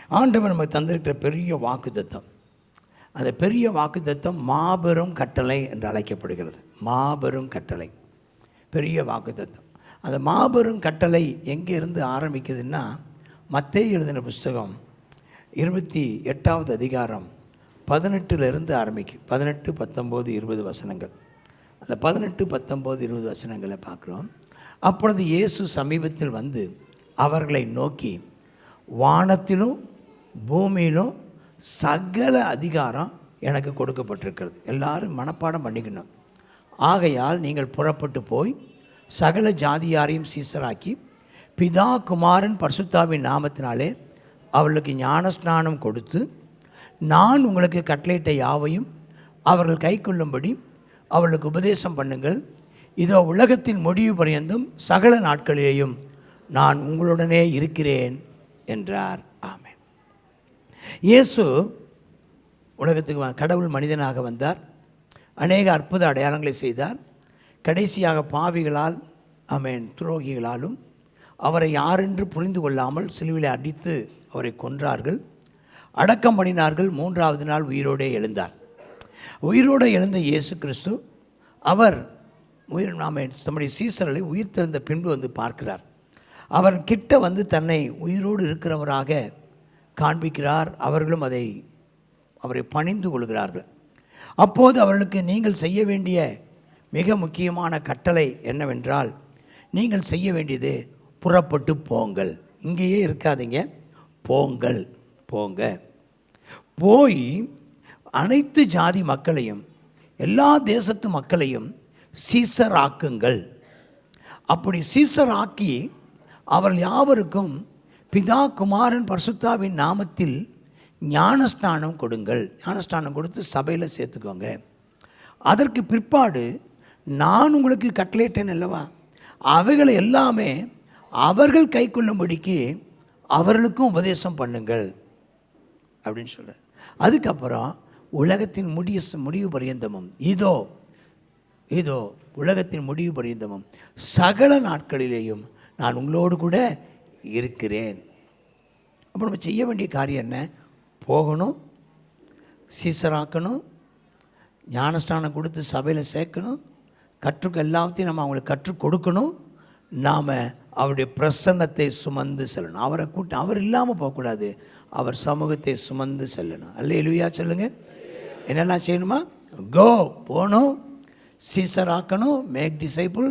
ஆண்டவர் நமக்கு தந்திருக்கிற பெரிய வாக்குத்தத்தம், அந்த பெரிய வாக்குத்தத்தம் மாபெரும் கட்டளை என்று அழைக்கப்படுகிறது. மாபெரும் கட்டளை, பெரிய வாக்குத்தத்தம். அந்த மாபெரும் கட்டளை எங்கே இருந்து ஆரம்பிக்குதுன்னா, மத்தேயு எழுதின புஸ்தகம் 28வது அதிகாரம் 18 ஆரம்பிக்கும். 18, 19, 20 வசனங்கள். அந்த 18, 19, 20 வசனங்களை பார்க்குறோம். அப்பொழுது இயேசு சமீபத்தில் வந்து அவர்களை நோக்கி, வானத்திலும் பூமியிலும் சகல அதிகாரம் எனக்கு கொடுக்கப்பட்டிருக்கிறது. எல்லாரும் மனப்பாடம் பண்ணிக்கணும். ஆகையால் நீங்கள் புறப்பட்டு போய் சகல ஜாதியாரையும் சீசராக்கி பிதா குமாரன் பரிசுத்தாவின் நாமத்தினாலே அவர்களுக்கு ஞானஸ்நானம் கொடுத்து, நான் உங்களுக்கு கட்டளையிட்ட யாவையும் அவர்கள் கைக்கொள்ளும்படி அவர்களுக்கு உபதேசம் பண்ணுங்கள். இதோ உலகத்தின் முடிவு பரியந்தும் சகல நாட்களிலேயும் நான் உங்களுடனே இருக்கிறேன் என்றார். ஆமென். இயேசு உலகத்துக்கு கடவுள் மனிதனாக வந்தார். அநேக அற்புத அடையாளங்களை செய்தார். கடைசியாக பாவிகளால், ஆமென், துரோகிகளாலும் அவரை யாரென்று புரிந்து கொள்ளாமல் சிலுவையில் அடித்து அவரை கொன்றார்கள், அடக்கம் பண்ணினார்கள். 3வது நாள் உயிரோடே எழுந்தார். உயிரோடு எழுந்த இயேசு கிறிஸ்து அவர் நம்முடைய சீசர்களை உயிர் தெழுந்த பின்பு வந்து பார்க்கிறார். அவர் கிட்ட வந்து தன்னை உயிரோடு இருக்கிறவராக காண்பிக்கிறார். அவர்களும் அவரை பணிந்து கொள்கிறார்கள். அப்போது அவர்களுக்கு நீங்கள் செய்ய வேண்டிய மிக முக்கியமான கட்டளை என்னவென்றால், நீங்கள் செய்ய வேண்டியது புறப்பட்டு போங்கள், இங்கேயே இருக்காதீங்க, போங்கள், போங்க, போய் அனைத்து ஜாதி மக்களையும் எல்லா தேசத்து மக்களையும் சீசராக்குங்கள். அப்படி சீசராக்கி அவர்கள் யாவருக்கும் பிதா குமாரன் பரிசுத்தாவின் நாமத்தில் ஞானஸ்நானம் கொடுங்கள். ஞானஸ்நானம் கொடுத்து சபையில் சேர்த்துக்கோங்க. அதற்கு பிற்பாடு நான் உங்களுக்கு கட்டளையிட்டேன் அல்லவா, அவைகளை எல்லாமே அவர்கள் கை கொள்ளும்படிக்கு அவர்களுக்கும் உபதேசம் பண்ணுங்கள் அப்படின்னு சொல்கிறார். அதுக்கப்புறம் உலகத்தின் முடிவு பரியந்தமும் இதோ இதோ உலகத்தின் முடிவு பரியந்தமும் சகல நாட்களிலேயும் நான் உங்களோடு கூட இருக்கிறேன். அப்போ நம்ம செய்ய வேண்டிய காரியம் என்ன? போகணும், சீசராக்கணும், ஞானஸ்தானம் கொடுத்து சபையில் சேர்க்கணும், எல்லாத்தையும் நம்ம அவங்களுக்கு கற்றுக் கொடுக்கணும். நாம் அவருடைய பிரசன்னத்தை சுமந்து செல்லணும். அவரை அவர் இல்லாமல் போகக்கூடாது, அவர் சமூகத்தை சுமந்து செல்லணும். அல்லேலூயா சொல்லுங்கள். என்னெல்லாம் செய்யணுமா? கோ, போகணும், சீசராக்கணும், மேக் டிசைபிள்,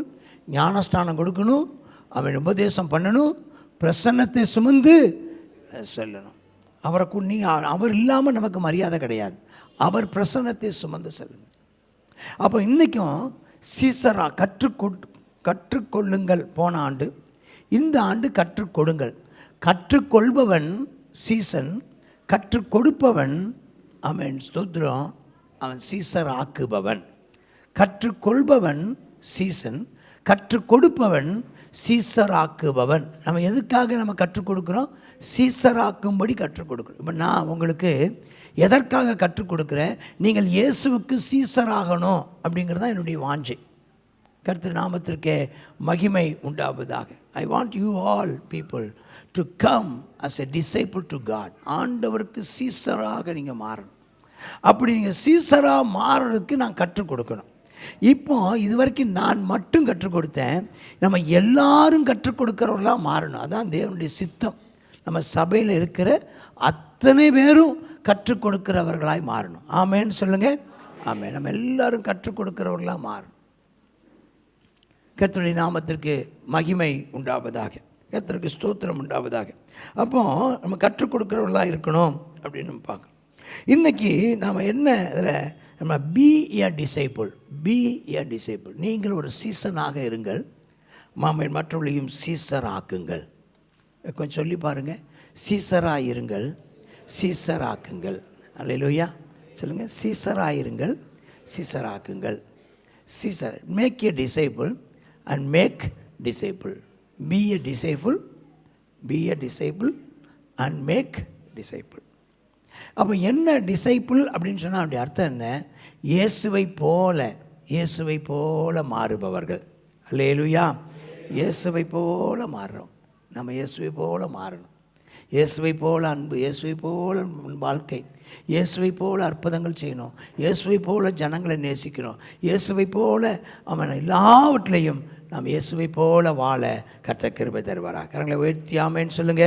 ஞானஸ்தானம் கொடுக்கணும், அவன் உபதேசம் பண்ணணும், பிரசன்னத்தை சுமந்து செல்லணும். அவரை நீங்கள் அவர் இல்லாமல் நமக்கு மரியாதை கிடையாது. அவர் பிரசன்னத்தை சுமந்து செல்லுங்கள். அப்போ இன்றைக்கும் சீசரா கற்றுக்கொள்ளுங்கள். போன ஆண்டு, இந்த ஆண்டு கற்றுக் கொடுங்கள். கற்றுக்கொள்பவன் சீசன், கற்றுக் கொடுப்பவன், அவன் ஸ்தோத்திரம், அவன் சீசர் ஆக்குபவன். கற்றுக்கொள்பவன் சீசன், கற்றுக் கொடுப்பவன் சீசராக்குபவன். நம்ம எதுக்காக நம்ம கற்றுக் கொடுக்குறோம்? சீசராக்கும்படி கற்றுக் கொடுக்குறோம். இப்போ நான் உங்களுக்கு எதற்காக கற்றுக் கொடுக்குறேன்? நீங்கள் இயேசுவுக்கு சீசராகணும் அப்படிங்கிறது தான் என்னுடைய வாஞ்சை. கர்த்தர் நாமத்திற்கே மகிமை உண்டாவதாக. I want you all people to come as a disciple to God. ஆண்டவருக்கு சீசராக நீங்கள் மாறணும். அப்படி நீங்கள் சீசராக மாறுறதுக்கு நான் கற்றுக் கொடுக்கணும். இப்போ இதுவரைக்கும் நான் மட்டும் கற்றுக் கொடுத்தேன். நம்ம எல்லாரும் கற்றுக் கொடுக்குறவர்களாக மாறணும். அதான் தேவனுடைய சித்தம். நம்ம சபையில் இருக்கிற அத்தனை பேரும் கற்றுக் கொடுக்கிறவர்களாய் மாறணும். ஆமேன்னு சொல்லுங்கள். ஆமே. நம்ம எல்லாரும் கற்றுக் கொடுக்கிறவர்களாக மாறணும். கர்த்தருடைய நாமத்திற்கு மகிமை உண்டாவதாக, கர்த்தருக்கு ஸ்தோத்திரம் உண்டாவதாக. அப்போ நம்ம கற்றுக் கொடுக்குறவர்களாக இருக்கணும் அப்படின்னு நம்ம பார்க்கணும். இன்றைக்கி நாம் என்ன இதில் நம்ம பி எ டிசைபிள், பி எ டிசைபிள். நீங்கள் ஒரு சீசனாக இருங்கள், மற்றவர்களையும் சீசர் ஆக்குங்கள். கொஞ்சம் சொல்லி பாருங்கள். சீசராக இருங்கள், சீசர் ஆக்குங்கள். அல்லேலூயா சொல்லுங்கள். சீசராக இருங்கள், சீசர் ஆக்குங்கள். சீசர், make a disciple and make disciple. Be a disciple, be a disciple and make disciple. அப்போ என்ன டிசைபிள் அப்படின்னு சொன்னால் அப்படி அர்த்தம் என்ன? இயேசுவை போல மாறுபவர்கள். அல்லேலூயா. இயேசுவை போல மாறுறோம். நம்ம இயேசுவை போல மாறணும். இயேசுவை போல அன்பு, இயேசுவை போல வாழ்க்கை, இயேசுவை போல அற்புதங்கள் செய்யணும், இயேசுவை போல ஜனங்களை நேசிக்கணும், இயேசுவை போல அவன் எல்லாவற்றிலையும் நாம் இயேசுவை போல வாழ கர்த்தர் கிருபை தருவாராக. கரங்களை உயர்த்தி ஆமேன்னு சொல்லுங்க.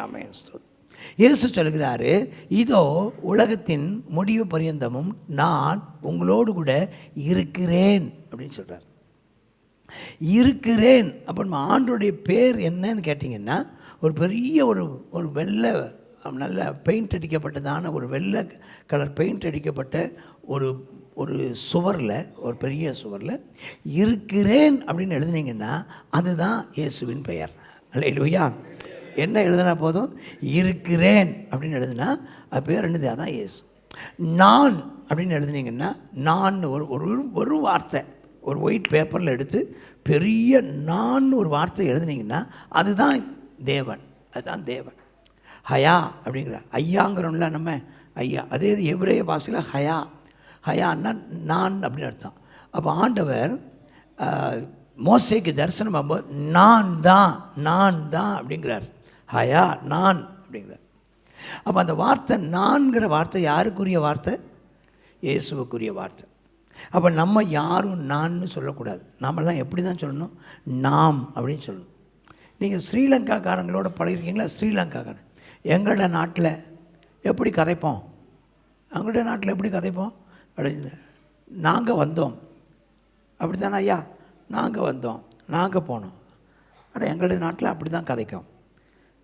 ஆமேன். இயேசு சொல்கிறாரு, இதோ உலகத்தின் முடிவு பரியந்தமும் நான் உங்களோடு கூட இருக்கிறேன் அப்படின்னு சொல்கிறார். இருக்கிறேன் அப்படின்னு ஆண்டோடைய பேர் என்னன்னு கேட்டிங்கன்னா, ஒரு பெரிய ஒரு வெள்ளை நல்ல பெயிண்ட் அடிக்கப்பட்டதான ஒரு வெள்ளை கலர் பெயிண்ட் அடிக்கப்பட்ட ஒரு சுவரில், ஒரு பெரிய சுவரில் இருக்கிறேன் அப்படின்னு எழுதுனீங்கன்னா அதுதான் இயேசுவின் பெயர். அல்லேலூயா. என்ன எழுதுனா போதும், இருக்கிறேன் அப்படின்னு எழுதுனா அது பேர் என்னது, அதான் இயேசு. நான் அப்படின்னு எழுதுனீங்கன்னா, நான் ஒரு வார்த்தை ஒரு ஒயிட் பேப்பரில் எடுத்து பெரிய நான் ஒரு வார்த்தை எழுதுனீங்கன்னா அதுதான் தேவன், அதுதான் தேவன். ஹயா அப்படிங்கிற ஐயாங்கிறோம்ல நம்ம, ஐயா. அதே இது எபிரேய பாஷையில் ஹயா, ஹயான்னா நான் அப்படின்னு அர்த்தம். அப்போ ஆண்டவர் மோசேக்கு தரிசனம் ஆகும்போது நான் தான் அப்படிங்கிறார். ஹயா நான் அப்படிங்கிறார். அப்போ அந்த வார்த்தை நான்கிற வார்த்தை யாருக்குரிய வார்த்தை? இயேசுவுக்குரிய வார்த்தை. அப்போ நம்ம யாரும் நான்னு சொல்லக்கூடாது. நாமெல்லாம் எப்படி தான் சொல்லணும்? நாம் அப்படின்னு சொல்லணும். நீங்கள் ஸ்ரீலங்காக்காரங்களோட பழகிருக்கீங்களா? ஸ்ரீலங்காக்காரன் எங்களோட நாட்டில் எப்படி கதைப்போம்? அவங்களோட நாட்டில் எப்படி கதைப்போம் அப்படின்னு, நாங்கள் வந்தோம் அப்படி தானே ஐயா, நாங்கள் வந்தோம், நாங்கள் போனோம். ஆனால் எங்களுடைய நாட்டில் அப்படி தான் கதைக்கும்.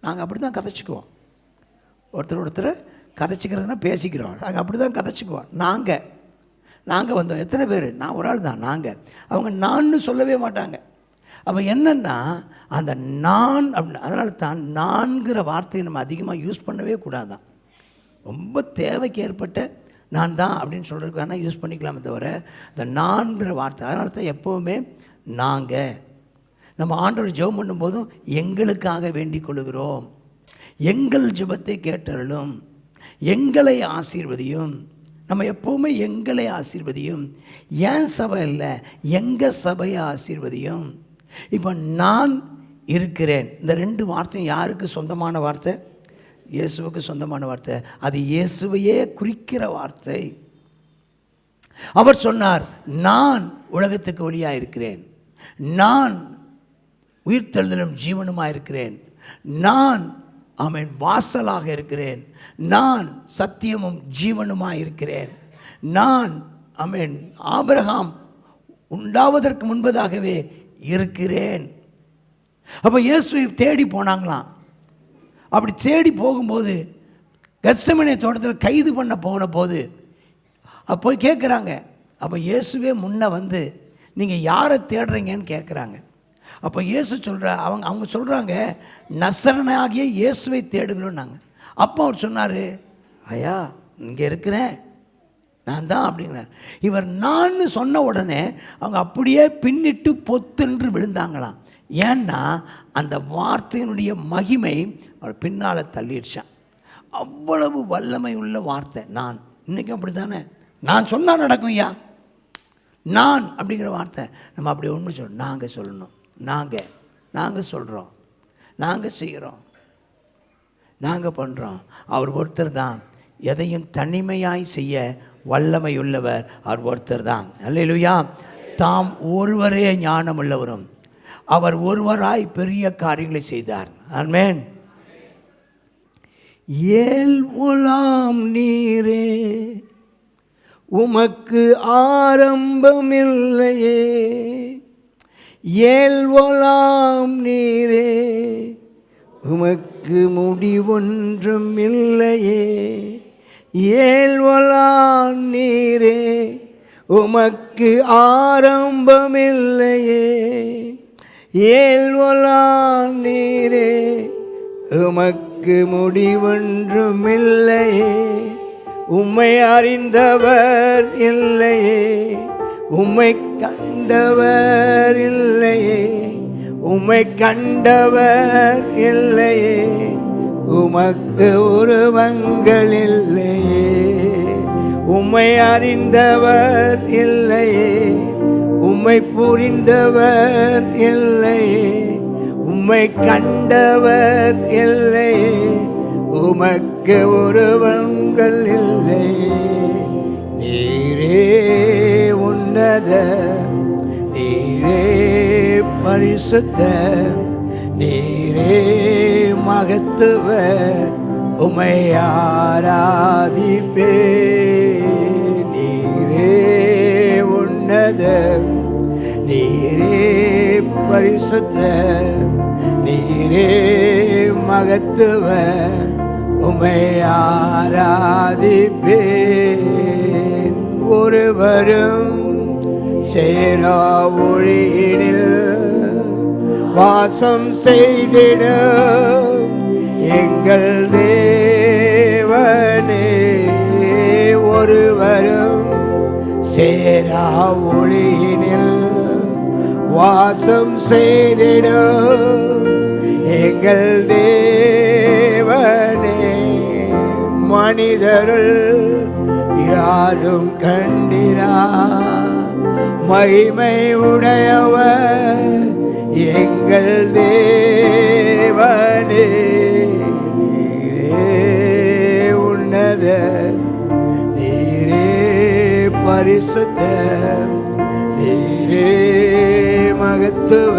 நாங்கள் அப்படி தான் கதைச்சிக்குவோம். ஒருத்தர் கதைச்சிக்கிறதுனா பேசிக்கிறோம். நாங்கள் அப்படி தான் கதைச்சிக்குவோம். நாங்கள் வந்தோம். எத்தனை பேர்? நான் ஒரு ஆள் தான். நாங்கள், அவங்க நான்னு சொல்லவே மாட்டாங்க. அப்போ என்னென்னா அந்த நான் அப்படின்னு, அதனால தான் நான்கிற வார்த்தையை நம்ம அதிகமாக யூஸ் பண்ணவே கூடாதான். ரொம்ப தேவைக்கு ஏற்பட்ட நான் தான் அப்படின்னு சொல்கிறதுக்கு வேணால் யூஸ் பண்ணிக்கலாமே தவிர இந்த நான்கிற வார்த்தை, அதனால தான் எப்போவுமே நாங்கள் நம்ம ஆண்டவர் ஜெபம் பண்ணும்போதும் எங்களுக்காக வேண்டிக் கொள்கிறோம், எங்கள் ஜெபத்தை கேட்டருளும், எங்களை ஆசீர்வதியும். நம்ம எப்போவுமே எங்களை ஆசீர்வதியும், ஏன் சபை இல்லை எங்கள் சபையை ஆசீர்வதியும். இப்போ நான் இருக்கிறேன், இந்த ரெண்டு வார்த்தையும் யாருக்கு சொந்தமான வார்த்தை? இயேசுவுக்கு சொந்தமான வார்த்தை. அது இயேசுவையே குறிக்கிற வார்த்தை. அவர் சொன்னார், நான் உலகத்துக்கு ஒளியாக இருக்கிறேன், நான் உயிர்த்தெழுதலும் ஜீவனுமாக இருக்கிறேன், நான் அவன் வாசலாக இருக்கிறேன், நான் சத்தியமும் ஜீவனுமாக இருக்கிறேன், நான் அவன் ஆபிரகாம் உண்டாவதற்கு முன்பதாகவே இருக்கிறேன். அப்போ இயேசுவை தேடி போனாங்களாம். அப்படி தேடி போகும்போது கெத்செமனே தோட்டத்தில் கைது பண்ண போன போது அப்போ கேட்குறாங்க. அப்போ இயேசுவே முன்ன வந்து நீங்கள் யாரை தேடுறீங்கன்னு கேட்குறாங்க. அப்போ இயேசு அவங்க சொல்கிறாங்க, நசரனாகிய இயேசுவை தேடுகிறோன்னாங்க. அப்போ அவர் சொன்னார், ஐயா இங்கே இருக்கிறேன், நான் தான் அப்படிங்கிறார். இவர் நான் சொன்ன உடனே அவங்க அப்படியே பின்னிட்டு பொத்தென்று விழுந்தாங்களாம். ஏன்னா அந்த வார்த்தையினுடைய மகிமை அவர் பின்னால் தள்ளிடுச்சான். அவ்வளவு வல்லமை உள்ள வார்த்தை நான். இன்றைக்கும் அப்படி தானே, நான் சொன்னால் நடக்கும் ஐயா, நான் அப்படிங்கிற வார்த்தை நம்ம அப்படி ஒன்று நாங்கள் சொல்லணும், நாங்கள் சொல்கிறோம், நாங்கள் செய்கிறோம், நாங்கள் பண்ணுறோம். அவர் ஒருத்தர் தான் எதையும் தனிமையாய் செய்ய வல்லமை உள்ளவர். அவர் ஒருத்தர் தான். அல்லேலூயா. தாம் ஒருவரே ஞானம் உள்ளவரும், அவர் ஒருவராய் பெரிய காரியங்களை செய்தார். ஆமென். ஏல்முலாம் நீரே உமக்கு ஆரம்பமில்லையே, ஏல்வலாம் நீரே உமக்கு முடிவொன்றும் இல்லையே, ஏல்வலாம் நீரே உமக்கு ஆரம்பமில்லையே, ஏல்வலாம் நீரே உமக்கு முடிவொன்றும் இல்லையே, உம்மை அறிந்தவர் இல்லையே, உம்மை கண்டவர் இல்லையே, உம்மை கண்டவர் இல்லையே, உமக்கு உருவங்கள் இல்லையே, உம்மை அறிந்தவர் இல்லையே, உம்மை புரிந்தவர் இல்லையே, உம்மை கண்டவர் இல்லை, உமக்கு உருவங்கள் இல்லை. நீரே உன்னத, நீரே பரிசுத்த, நீரே மகத்துவ, உம்மை ஆராதிப்பே. நீரே உன்னத, நீரே பரிசுத்த, நீரே மகத்துவ, உம்மை ஆராதிப்பேன். ஒருவரும் சேரா ஒளியினில் வாசம் செய்திடும் எங்கள் தேவனே. ஒருவரும் சேரா ஒளியினில் வாசம் செய்திடும் எங்கள் தேவனே. மனிதருள் யாரும் கண்டிரா மகிமை உடையவர் எங்கள் தேவனே. நீரே உன்னத, நீரே பரிசுத்த, நீரே மகத்துவ,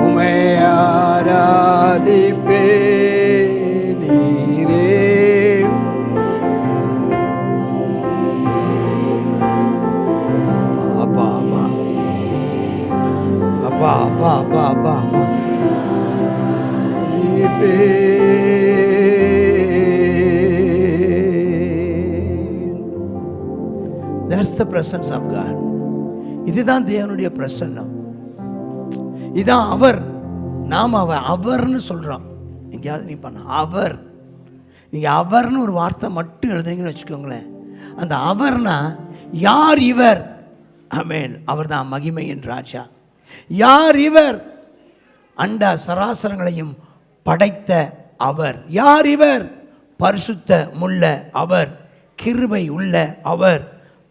உம்மை ஆராதிப்பே. நீரே அப்பா அப்பா அப்பா அப்பா அப்பா அப்பா அப்பா. That's the presence of God. இதுதான் தேவனுடைய பிரசன்னம். இதான் அவர். நாம் அவர்னு சொல்கிறோம். எங்கேயாவது நீ பண்ண அவர், நீங்கள் அவர்னு ஒரு வார்த்தை மட்டும் எழுதுனீங்கன்னு வச்சுக்கோங்களேன். அந்த அவர்னா யார் இவர்? ஆமென். அவர் தான் மகிமையின் ராஜா. யார் இவர்? அண்ட சராசரங்களையும் படைத்த அவர். யார் இவர்? பரிசுத்த முள்ள அவர், கிருபை உள்ள அவர்,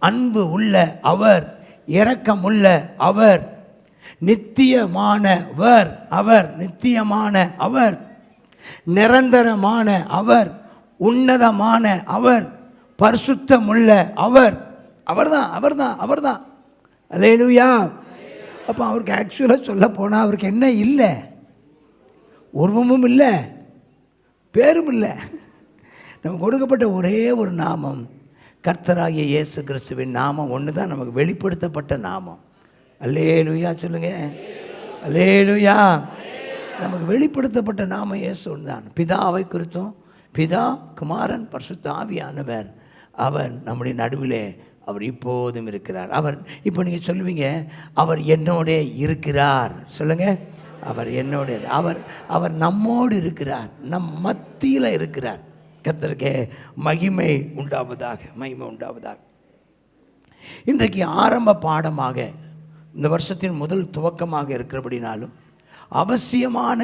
அன்பு உள்ள அவர், இரக்கம் உள்ள அவர், நித்தியமானவர் அவர், நித்தியமான அவர், நிரந்தரமான அவர், உன்னதமான அவர், பரிசுத்தமுள்ள அவர். அவர்தான் அவர்தான் அவர்தான். அல்லேலூயா. அப்போ அவருக்கு ஆக்சுவலாக சொல்ல போனால் அவருக்கு என்ன இல்லை? உருவமும் இல்லை, பேரும் இல்லை. நம்ம கொடுக்கப்பட்ட ஒரே ஒரு நாமம் கர்த்தராகிய இயேசு கிறிஸ்துவின் நாமம் ஒன்று தான் நமக்கு வெளிப்படுத்தப்பட்ட நாமம். அல்லேலூயா சொல்லுங்க. அல்லேலூயா. நமக்கு வெளிப்படுத்தப்பட்ட நாமம் இயேசு ஒன்று தான். பிதாவை குறித்தும், பிதா, குமாரன், பரிசுத்த ஆவியானவர், அவர் நம்முடைய நடுவிலே அவர் இப்போதும் இருக்கிறார். அவர் இப்போ நீங்கள் சொல்லுவீங்க, அவர் என்னோட இருக்கிறார். சொல்லுங்கள், அவர் என்னோட, அவர் அவர் நம்மோடு இருக்கிறார், நம் மத்தியில் இருக்கிறார். கர்த்தருக்கே மகிமை உண்டாவதாக, மகிமை உண்டாவதாக. இன்றைக்கு ஆரம்ப பாடமாக இந்த வருஷத்தின் முதல் துவக்கமாக இருக்கிறபடினாலும் அவசியமான,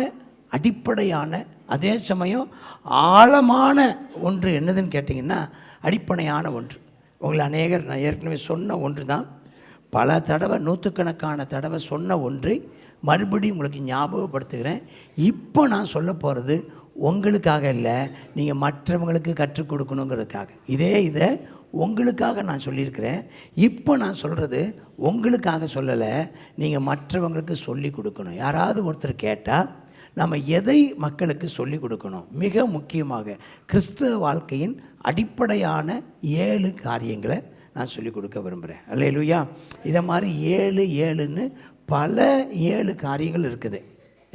அடிப்படையான, அதே சமயம் ஆழமான ஒன்று என்னதுன்னு கேட்டிங்கன்னா, அடிப்படையான ஒன்று. உங்களை அநேகர் நான் ஏற்கனவே சொன்ன ஒன்று தான். பல தடவை, நூற்றுக்கணக்கான தடவை சொன்ன ஒன்றை மறுபடியும் உங்களுக்கு ஞாபகப்படுத்துகிறேன். இப்போ நான் சொல்ல போகிறது உங்களுக்காக இல்லை, நீங்கள் மற்றவங்களுக்கு கற்றுக் கொடுக்கணுங்கிறதுக்காக. இதை உங்களுக்காக நான் சொல்லியிருக்கிறேன். இப்போ நான் சொல்கிறது உங்களுக்காக சொல்லலை, நீங்கள் மற்றவங்களுக்கு சொல்லி கொடுக்கணும். யாராவது ஒருத்தர் கேட்டால் நம்ம எதை மக்களுக்கு சொல்லி கொடுக்கணும்? மிக முக்கியமாக கிறிஸ்தவ வாழ்க்கையின் அடிப்படையான 7 காரியங்களை நான் சொல்லிக் கொடுக்க விரும்புகிறேன். அல்லேலூயா. இதை மாதிரி 7 பல 7 காரியங்கள் இருக்குது.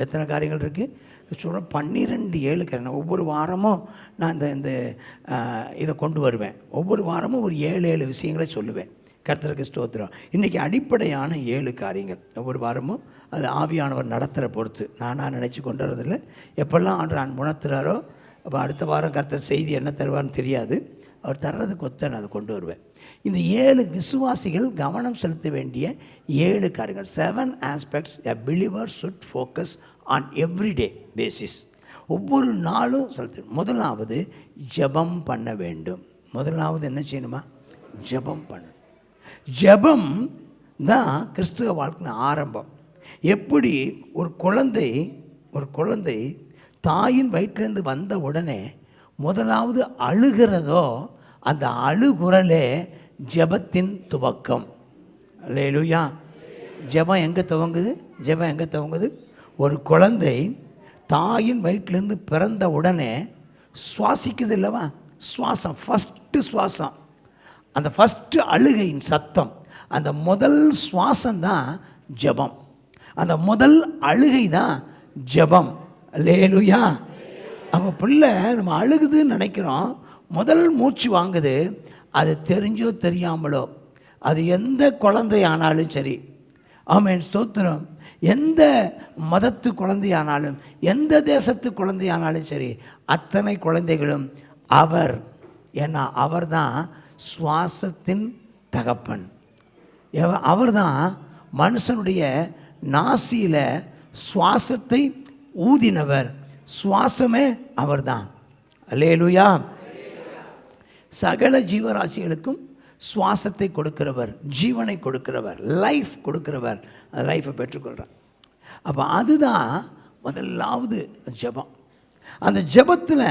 எத்தனை காரியங்கள் இருக்குது? சொல்கிறேன், 12 காரியங்கள். ஒவ்வொரு வாரமும் நான் இந்த இதை கொண்டு வருவேன். ஒவ்வொரு வாரமும் ஒரு 7 விஷயங்களை சொல்லுவேன். கர்த்தருக்கு ஸ்தோத்திரம். இன்றைக்கி அடிப்படையான 7 காரியங்கள். ஒவ்வொரு வாரமும் அது ஆவியானவர் நடத்துகிற பொறுத்து. நானாக நினச்சி கொண்டு வரதில்லை. எப்பெல்லாம் ஆண்டு உணர்த்துறாரோ அப்போ அடுத்த வாரம் கர்த்தர் செய்தி என்ன தருவார்னு தெரியாது. அவர் தர்றதுக்கு ஒத்த நான் அதை கொண்டு வருவேன். இந்த 7 விசுவாசிகள் கவனம் செலுத்த வேண்டிய 7 காரியங்கள். 7 aspects a believer should focus on everyday basis. ஒவ்வொரு நாளும் செலுத்த. முதலாவது ஜெபம் பண்ண வேண்டும். முதலாவது என்ன செய்யணுமா? ஜெபம் பண்ணணும். ஜெபம் தான் கிறிஸ்துவ வாழ்க்கையின் ஆரம்பம். எப்படி ஒரு குழந்தை தாயின் வயிற்றிலிருந்து வந்த உடனே முதலாவது அழுகிறதோ, அந்த அழுகுரலே ஜெபத்தின் துவக்கம். அல்லேலூயா. ஜெபம் எங்கே துவங்குது? ஒரு குழந்தை தாயின் வயிற்றிலிருந்து பிறந்த உடனே சுவாசிக்குது இல்லவா? ஃபஸ்ட்டு சுவாசம், அந்த ஃபஸ்ட்டு அழுகையின் சத்தம், அந்த முதல் சுவாசம்தான் ஜெபம். அந்த முதல் அழுகை தான் ஜெபம். அல்லேலூயா. நம்ம பிள்ளை நம்ம அழுகுதுன்னு நினைக்கிறோம், முதல் மூச்சு வாங்குது. அது தெரிஞ்சோ தெரியாமலோ, அது எந்த குழந்தையானாலும் சரி, ஆமென் ஸ்தோத்திரம், எந்த மதத்து குழந்தையானாலும் எந்த தேசத்து குழந்தையானாலும் சரி, அத்தனை குழந்தைகளும் ஏன்னா அவர் தான் சுவாசத்தின் தகப்பன். அவர் தான் மனுஷனுடைய நாசியில் சுவாசத்தை ஊதினவர். சுவாசமே அவர் தான். அல்லேலூயா. சகல ஜீவராசிகளுக்கும் சுவாசத்தை கொடுக்கிறவர், ஜீவனை கொடுக்கிறவர், லைஃப் கொடுக்கிறவர். அந்த லைஃப்பை பெற்றுக்கொள்கிறார். அப்போ அதுதான் முதலாவது ஜெபம். அந்த ஜெபத்தில்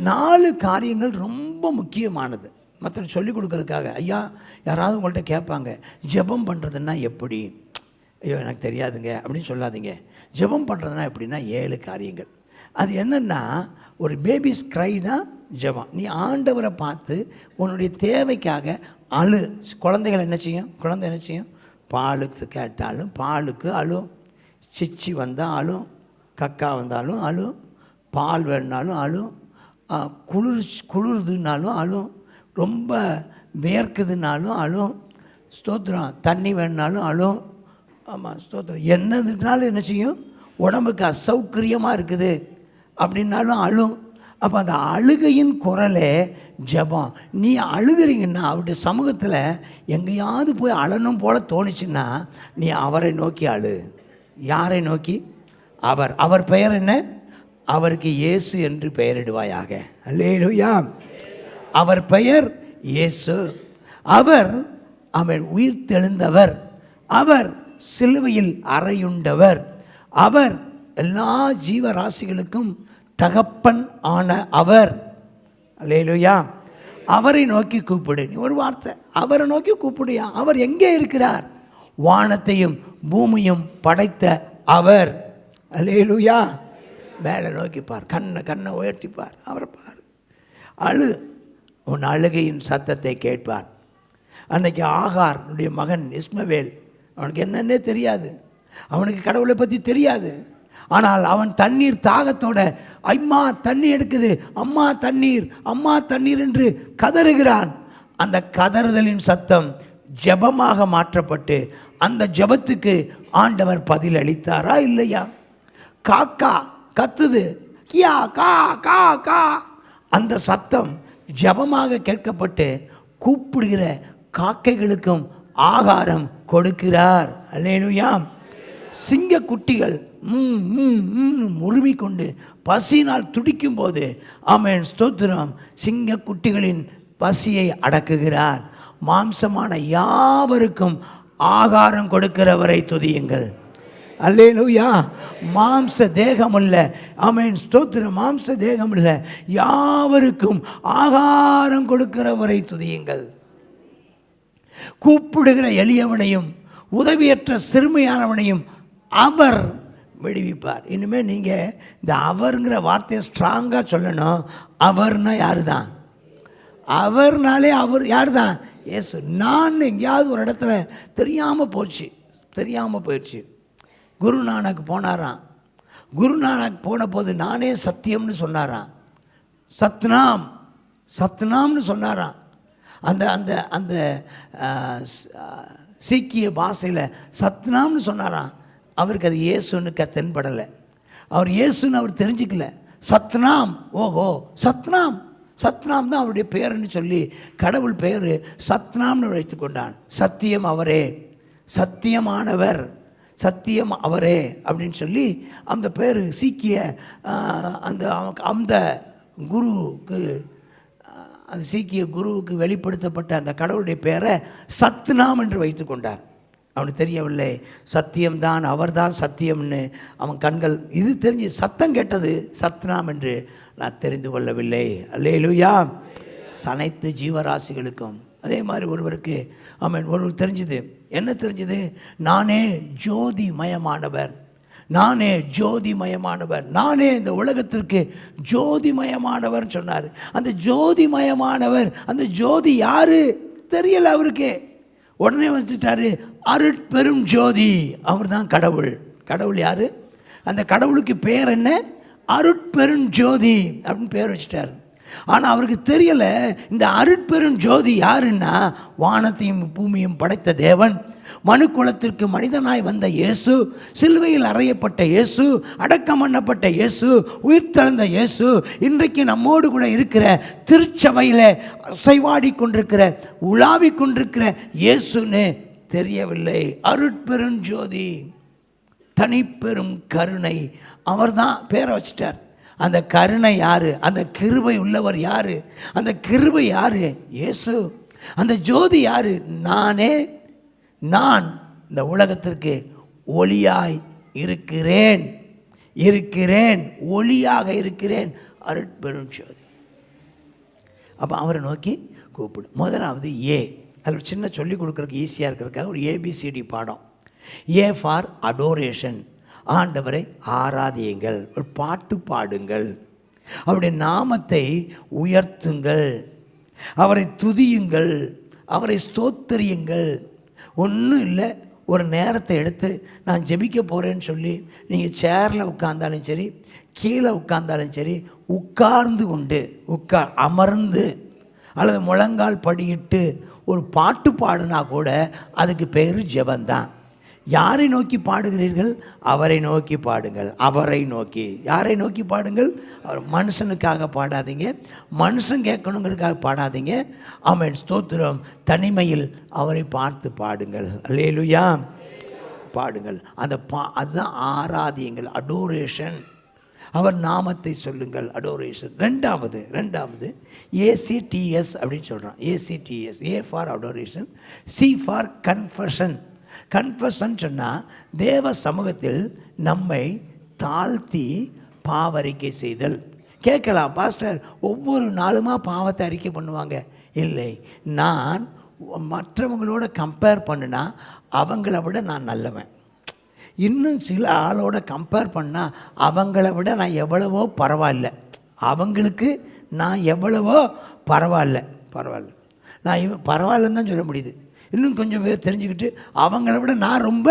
4 காரியங்கள் ரொம்ப முக்கியமானது. மற்ற சொல்லிக் கொடுக்கறதுக்காக, ஐயா யாராவது உங்கள்கிட்ட கேட்பாங்க, ஜெபம் பண்ணுறதுன்னா எப்படி? ஐயோ எனக்கு தெரியாதுங்க அப்படின்னு சொல்லாதீங்க. ஜெபம் பண்ணுறதுனா எப்படின்னா 7 காரியங்கள். அது என்னென்னா, ஒரு பேபிஸ் க்ரை தான் ஜெபம். நீ ஆண்டவரை பார்த்து உன்னுடைய தேவைக்காக அழு. குழந்தைகள் என்ன செய்யும்? பாலுக்கு கேட்டாலும் பாலுக்கு அழும், சிச்சி வந்தால் அழும், கக்கா வந்தாலும் அழும், பால் வேணுனாலும் அழும், குளிருதுனாலும் அழும், ரொம்ப வேர்க்குதுனாலும் அழும், ஸ்தோத்திரம், தண்ணி வேணுனாலும் அழும். ஆமாம் ஸ்தோத்திரம், என்னதுனாலும் என்ன செய்யும்? உடம்புக்கு அசௌகரியமாக இருக்குது அப்படின்னாலும் அழும். அப்போ அந்த அழுகையின் குரலே ஜெபம். நீ அழுகிறீங்கன்னா, அவருடைய சமூகத்தில் எங்கேயாவது போய் அழணும் போல தோணுச்சுன்னா, நீ அவரை நோக்கி அழு. யாரை நோக்கி? அவர் பெயர் என்ன? அவருக்கு இயேசு என்று பெயரிடுவாயாக. அல்லேலூயா. அவர் பெயர் இயேசு. அவர் உயிர் தெழுந்தவர், அவர் சிலுவையில் அறையுண்டவர், அவர் எல்லா ஜீவராசிகளுக்கும் தகப்பன் ஆன அவர். அல்லேலூயா. அவரை நோக்கி கூப்பிடு. நீ ஒரு வார்த்தை அவரை நோக்கி கூப்பிடுயா. அவர் எங்கே இருக்கிறார்? வானத்தையும் பூமியும் படைத்த அவர். அல்லேலூயா. மேலே நோக்கி பார், கண்ணை உயர்த்தி பார், அவரை பார், அழு. உன் அழுகையின் சத்தத்தை கேட்பார். அன்னைக்கு ஆகாருடைய மகன் இஸ்மவேல், அவனுக்கு என்னன்னே தெரியாது, அவனுக்கு கடவுளை பற்றி தெரியாது. ஆனால் அவன் தண்ணீர் தாகத்தோட, அம்மா தண்ணி எடுக்குது, அம்மா தண்ணீர் என்று கதறுகிறான். அந்த கதறுதலின் சத்தம் ஜெபமாக மாற்றப்பட்டு அந்த ஜெபத்துக்கு ஆண்டவர் பதில் அளித்தாரா இல்லையா? காக்கா கத்துது, கியா கா கா கா, அந்த சத்தம் ஜெபமாக கேட்கப்பட்டு கூப்பிடுகிற காக்கைகளுக்கும் ஆகாரம் கொடுக்கிறார். அல்லேலூயா. சிங்க குட்டிகள் முறுமிக்கொண்டு பசியினால் துடிக்கும் போது, ஆமென் ஸ்தோத்திரம், சிங்க குட்டிகளின் பசியை அடக்குகிறார். மாம்சமான யாவருக்கும் ஆகாரம் கொடுக்கிறவரை துதியுங்கள். அல்லேலூயா. மாம்ச தேகமுள்ள, ஆமென் ஸ்தோத்திரம், மாம்ச தேகமுள்ள யாவருக்கும் ஆகாரம் கொடுக்கிறவரை துதியுங்கள். கூப்பிடுகிற எளியவனையும் உதவியற்ற சிறுமையானவனையும் அவர் விடுவிப்பார். இனிமேல் நீங்கள் இந்த அவருங்கிற வார்த்தையை ஸ்ட்ராங்காக சொல்லணும். அவர்னா யார் தான்? அவர்னாலே அவர் யார் தான்? இயேசு. நான் எங்கேயாவது ஒரு இடத்துல தெரியாமல் போயிடுச்சு. குருநானக் போனாராம். குருநானக் போன போது நானே சத்தியம்னு சொன்னாராம். சத்னாம்னு சொன்னாராம். அந்த அந்த அந்த சீக்கிய பாஷையில் சத்னாம்னு சொன்னாராம். அவருக்கு அது இயேசுன்னு தென்படலை. அவர் இயேசுன்னு அவர் தெரிஞ்சுக்கல. சத்னாம், ஓஹோ சத்னாம் தான் அவருடைய பேருன்னு சொல்லி கடவுள் பேர் சத்னாம்னு வைத்து கொண்டான். சத்தியம் அவரே, சத்தியமானவர், சத்தியம் அவரே அப்படின்னு சொல்லி அந்த பேர் சீக்கிய அந்த குருவுக்கு, அந்த சீக்கிய குருவுக்கு வெளிப்படுத்தப்பட்ட அந்த கடவுளுடைய பேரை சத்நாம் என்று வைத்து கொண்டார். அவனுக்கு தெரியவில்லை, சத்தியம்தான், அவர்தான் சத்தியம்னு அவன் கண்கள் இது தெரிஞ்சு சத்தம் கேட்டது சத்னாம் என்று நான் தெரிந்து கொள்ளவில்லை. அல்லேலூயா. அனைத்து ஜீவராசிகளுக்கும் அதே மாதிரி ஒருவருக்கு ஒருவர் தெரிஞ்சுது. என்ன தெரிஞ்சது? நானே ஜோதிமயமானவர், நானே ஜோதிமயமானவர், நானே இந்த உலகத்திற்கு ஜோதிமயமானவர் சொன்னார். அந்த ஜோதிமயமானவர், அந்த ஜோதி யாரு தெரியல அவருக்கு. உடனே வச்சுட்டாரு, அருட்பெரும் ஜோதி, அவர் தான் கடவுள். கடவுள் யாரு? அந்த கடவுளுக்கு பேர் என்ன? அருட்பெரும் ஜோதி அப்படின்னு பேர் வச்சுட்டார். ஆனால் அவருக்கு தெரியலை இந்த அருட்பெரும் ஜோதி யாருன்னா, வானத்தையும் பூமியும் படைத்த தேவன், மனுக்குலத்திற்கு மனிதனாய் வந்த இயேசு, சிலுவையில் அறையப்பட்ட இயேசு, அடக்கம் பண்ணப்பட்ட இயேசு, உயிர்த்தெழுந்த இயேசு, இன்றைக்கு நம்மோடு கூட இருக்கிற திருச்சபையில் அசைவாடி கொண்டிருக்கிற உலாவி கொண்டிருக்கிற இயேசுன்னு தெரியவில்லை. அருட்பெரும் ஜோதி, தனிப்பெரும் கருணை, அவர் தான் பேரை வச்சிட்டார். அந்த கருணை யாரு? அந்த கிருபை உள்ளவர் யாரு? அந்த கிருபை யாரு? இயேசு. அந்த ஜோதி யாரு? நான் இந்த உலகத்திற்கு ஒளியாய் இருக்கிறேன், ஒளியாக இருக்கிறேன். அருட்பெரும் ஜோதி. அப்போ அவரை நோக்கி கூப்பிடு. முதலாவது ஏ, அதில் சின்ன சொல்லிக் கொடுக்குறதுக்கு ஈஸியாக இருக்கிறதுக்காக ஒரு ஏபிசிடி பாடம். ஏ ஃபார் அடோரேஷன், ஆண்டவரை ஆராதியுங்கள், ஒரு பாட்டு பாடுங்கள், அவருடைய நாமத்தை உயர்த்துங்கள், அவரை துதியுங்கள், அவரை ஸ்தோத்திரியுங்கள். ஒன்றும் இல்லை, ஒரு நேரத்தை எடுத்து நான் ஜெபிக்க போகிறேன்னு சொல்லி நீங்கள் சேரில் உட்கார்ந்தாலும் சரி, கீழே உட்கார்ந்தாலும் சரி, உட்கார்ந்து கொண்டு அமர்ந்து அல்லது முழங்கால் படியிட்டு ஒரு பாட்டு பாடுனா கூட அதுக்கு பேர் ஜெபந்தான். யாரை நோக்கி பாடுகிறீர்கள்? அவரை நோக்கி பாடுங்கள். அவரை நோக்கி, யாரை நோக்கி பாடுங்கள்? அவர் மனுஷனுக்காக பாடாதீங்க, மனுஷன் கேட்கணுங்கிறதுக்காக பாடாதீங்க. ஆமென், ஸ்தோத்திரம். தனிமையில் அவரை பார்த்து பாடுங்கள். அல்லேலூயா. பாடுங்கள். அந்த அதுதான் ஆராதியுங்கள், அடோரேஷன். அவர் நாமத்தை சொல்லுங்கள், அடோரேஷன். ரெண்டாவது ஏசிடிஎஸ் அப்படின்னு சொல்கிறான். ACTS, A for adoration, C for confession. Confession சொன்னால் தேவ சமூகத்தில் நம்மை தாழ்த்தி பாவறிக்கை செய்தல். கேட்கலாம், பாஸ்டர் ஒவ்வொரு நாளுமா பாவத்தை அறிக்கை பண்ணுவாங்க? இல்லை, நான் மற்றவங்களோட கம்பேர் பண்ணுனா அவங்கள விட நான் நல்லவன், இன்னும் சில ஆளோட கம்பேர் பண்ணால் அவங்கள விட நான் எவ்வளவோ பரவாயில்ல, அவங்களுக்கு நான் எவ்வளவோ பரவாயில்ல, நான் பரவாயில்லன்னு தான் சொல்ல முடியுது. இன்னும் கொஞ்சம் பேர் தெரிஞ்சுக்கிட்டு அவங்கள விட நான் ரொம்ப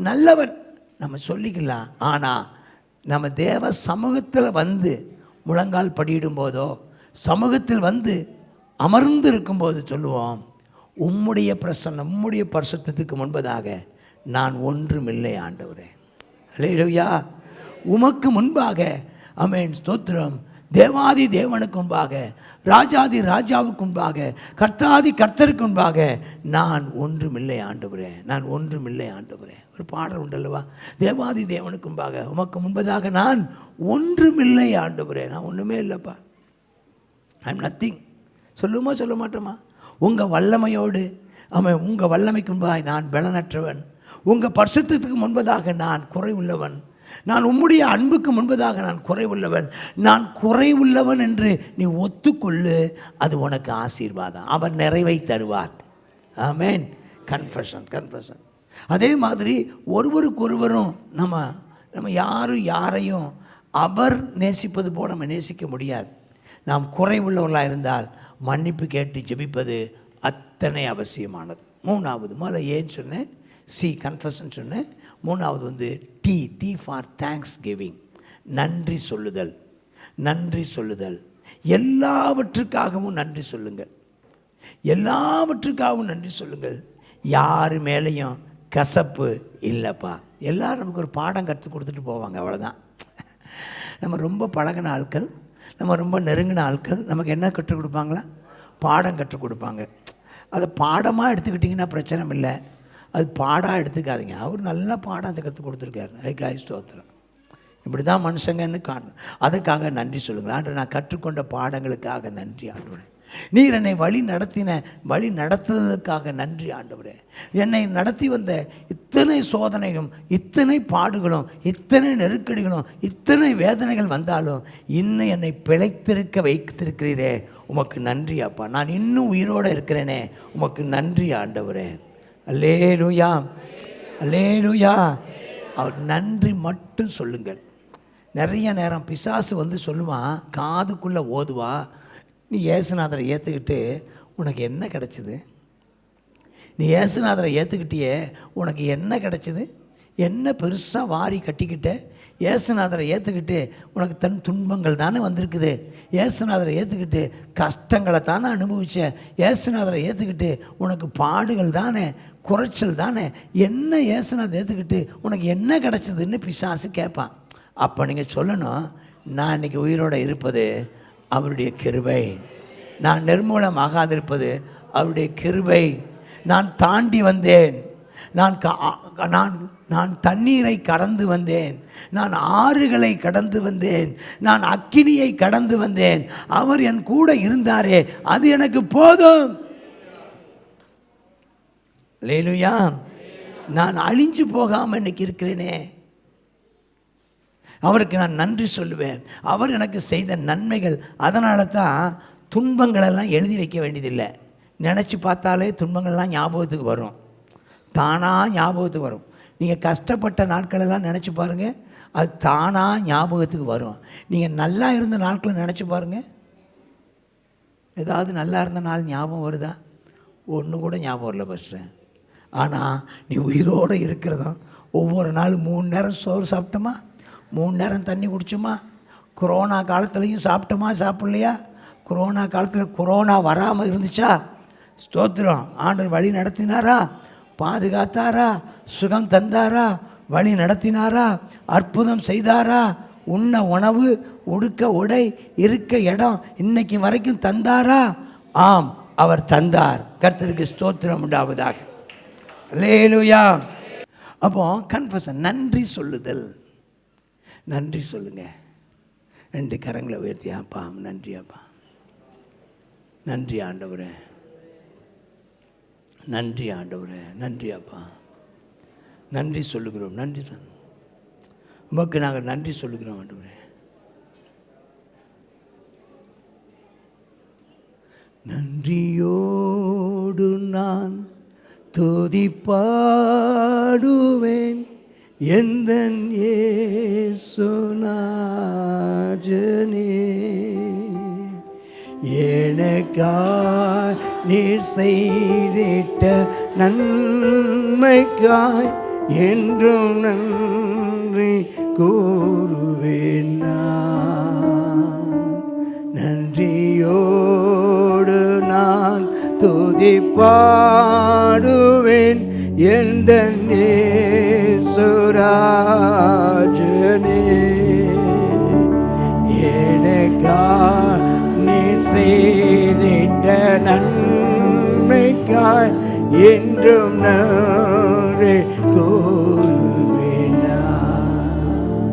நல்லவன் நம்ம சொல்லிக்கலாம். ஆனால் நம்ம தேவ சமூகத்தில் வந்து முழங்கால் படியிடும் போதோ, சமூகத்தில் வந்து அமர்ந்து இருக்கும்போது சொல்லுவோம், உம்முடைய பிரசன்னம், உம்முடைய பரிசுத்தத்துக்கு முன்பதாக நான் ஒன்றுமில்லை ஆண்டவரே. அல்லேலூயா. உமக்கு முன்பாக, ஆமென், ஸ்தோத்திரம், தேவாதி தேவனுக்கு முன்பாக, ராஜாதி ராஜாவுக்கு முன்பாக, கர்த்தாதி கர்த்தருக்கு முன்பாக நான் ஒன்றுமில்லை ஆண்டவரே, நான் ஒன்றுமில்லை ஆண்டவரே. ஒரு பாடல் உண்டல்லவா, தேவாதி தேவனுக்கு முன்பாக, உமக்கு முன்பதாக நான் ஒன்றுமில்லை ஆண்டவரே, நான் ஒன்றுமே இல்லைப்பா, ஐ எம் நத்திங். சொல்லுமா சொல்ல மாட்டோமா? உங்கள் வல்லமையோடு, ஆமாம், உங்கள் வல்லமைக்கு முன்பாக நான் பலனற்றவன், உங்கள் பரிசுத்தத்துக்கு முன்பதாக நான் குறைவுள்ளவன், நான் உம்முடைய அன்புக்கு முன்பதாக நான் குறைவுள்ளவன், நான் குறைவுள்ளவன் என்று நீ ஒத்துக்கொள்ளு, அது உனக்கு ஆசீர்வாதம், அவர் நிறைவை தருவார். ஆமென். கன்ஃபஷன். அதே மாதிரி ஒருவருக்கொருவரும் நம்ம யாரையும் அவர் நேசிப்பது போல் நம்ம நேசிக்க முடியாது. நாம் குறைவுள்ளவர்களாக இருந்தால் மன்னிப்பு கேட்டு ஜெபிப்பது அத்தனை அவசியமானது. முதல்ல ஏன்னு சொன்னேன், சி கன்ஃபஷன் சொன்னேன். மூணாவது டி ஃபார் தேங்க்ஸ் கிவிங், நன்றி சொல்லுதல். எல்லாவற்றுக்காகவும் நன்றி சொல்லுங்கள், எல்லாவற்றுக்காகவும் நன்றி சொல்லுங்கள். யார் மேலேயும் கசப்பு இல்லைப்பா. எல்லோரும் நமக்கு ஒரு பாடம் கற்றுக் கொடுத்துட்டு போவாங்க, அவ்வளோதான். நம்ம ரொம்ப பழகின ஆட்கள், நம்ம ரொம்ப நெருங்கின ஆட்கள் நமக்கு என்ன கற்றுக் கொடுப்பாங்களா? பாடம் கற்றுக் கொடுப்பாங்க. அதை பாடமாக எடுத்துக்கிட்டிங்கன்னா பிரச்சனை இல்லை, அது பாடாக எடுத்துக்காதீங்க. அவர் நல்ல பாடம் கற்றுக் கொடுத்துருக்காரு, அதுக்காக ஸ்தோத்திரம். இப்படி தான் மனுஷங்கன்னு காணணும். அதுக்காக நன்றி சொல்லுங்கள் ஆண்டவரே, நான் கற்றுக்கொண்ட பாடங்களுக்காக நன்றி ஆண்டவரே. நீர் என்னை வழி நடத்துவதற்காக நன்றி ஆண்டவரே. என்னை நடத்தி வந்த இத்தனை சோதனையும், இத்தனை பாடுகளும், இத்தனை நெருக்கடிகளும், இத்தனை வேதனைகள் வந்தாலும் இன்னும் என்னை பிழைத்திருக்க வைத்திருக்கிறீரே, உமக்கு நன்றி அப்பா. நான் இன்னும் உயிரோடு இருக்கிறேனே, உமக்கு நன்றி ஆண்டவரே. அல்லேலூயா, அல்லேலூயா. அவர் நன்றி மட்டும் சொல்லுங்கள். நிறைய நேரம் பிசாசு வந்து சொல்லுவான், காதுக்குள்ளே ஓதுவான், நீ இயேசுநாதரை ஏற்றுக்கிட்டு உனக்கு என்ன கிடச்சிது? நீ இயேசுநாதரை ஏற்றுக்கிட்டியே, உனக்கு என்ன கிடச்சிது? என்ன பெருசாக வாரி கட்டிக்கிட்ட? இயேசுநாதரை ஏற்றுக்கிட்டு உனக்கு தன் துன்பங்கள் தானே வந்திருக்குது. இயேசுநாதரை ஏற்றுக்கிட்டு கஷ்டங்களை தானே அனுபவிச்ச. இயேசுநாதரை ஏற்றுக்கிட்டு உனக்கு பாடுகள் தானே, குறைச்சல் தானே. என்ன இயேசுநாதரை ஏற்றுக்கிட்டு உனக்கு என்ன கிடச்சிதுன்னு பிசாசு கேட்பான். அப்போ நீங்கள் சொல்லணும், நான் இன்றைக்கி உயிரோடு இருப்பது அவருடைய கிருபை. நான் நிர்மூலமாகாதிருப்பது அவருடைய கிருபை. நான் தாண்டி வந்தேன். நான் தண்ணீரை கடந்து வந்தேன். நான் ஆறுகளை கடந்து வந்தேன். நான் அக்கினியை கடந்து வந்தேன். அவர் என் கூட இருந்தாரே, அது எனக்கு போதும். அல்லேலூயா. நான் அழிஞ்சு போகாமல் இன்னைக்கு இருக்கிறேனே, அவருக்கு நான் நன்றி சொல்லுவேன். அவர் எனக்கு செய்த நன்மைகள். அதனால தான் துன்பங்களெல்லாம் எழுதி வைக்க வேண்டியதில்லை. நினச்சி பார்த்தாலே துன்பங்கள்லாம் ஞாபகத்துக்கு வரும், தானாக ஞாபகத்துக்கு வரும். நீங்கள் கஷ்டப்பட்ட நாட்களெல்லாம் நினச்சி பாருங்கள், அது தானாக ஞாபகத்துக்கு வரும். நீங்கள் நல்லா இருந்த நாட்களை நினச்சி பாருங்கள், ஏதாவது நல்லா இருந்த நாள் ஞாபகம் வருதா? ஒன்று கூட ஞாபகம் வரல ஃபஸ்ட்டு. ஆனால் நீ உயிரோடு இருக்கிறதும், ஒவ்வொரு நாள் 3 நேரம் சோறு சாப்பிட்டோமா, 3 நேரம் தண்ணி குடிச்சோமா, கொரோனா காலத்துலேயும் சாப்பிட்டோமா, சாப்பிட்லையா? கொரோனா காலத்தில் கொரோனா வராமல் இருந்துச்சா? ஸ்தோத்திரம். ஆண்டவர் வழி நடத்தினாரா? பாதுகாத்தாரா? சுகம் தந்தாரா? வழி நடத்தினாரா? அற்புதம் செய்தாரா? உண்ண உணவு, உடுக்க உடை, இருக்க இடம் இன்னைக்கு வரைக்கும் தந்தாரா? ஆம், அவர் தந்தார். கர்த்தருக்கு ஸ்தோத்திரம் உண்டாவதாக. அல்லேலூயா. அப்போ கன்ஃபெஷன், நன்றி சொல்லுதல். நன்றி சொல்லுங்க. 2 கரங்களை உயர்த்தி, அப்பா நன்றி, அப்பா நன்றி ஆண்டவரே, நன்றி ஆண்டவரே, நன்றி அப்பா, நன்றி சொல்லுகிறோம். நன்றி உமக்கு நாங்கள் நன்றி சொல்லுகிறோம் ஆண்டவரே. நன்றியோடு நான் துதி பாடுவேன் எந்தன் இயேசுநாதனே. எனக்காய் நீர் செய்திட்ட நன்மைக்காய் என்றும் நன்றி கூறுவேன் நான். நன்றியோடு நான் துதி பாடுவேன் எந்தன் இயேசுராஜனே. எனக்காய் நீர் செய்திட்ட நன்மைக்காய் என்றும் நன்றி கூறுவேன் நான்.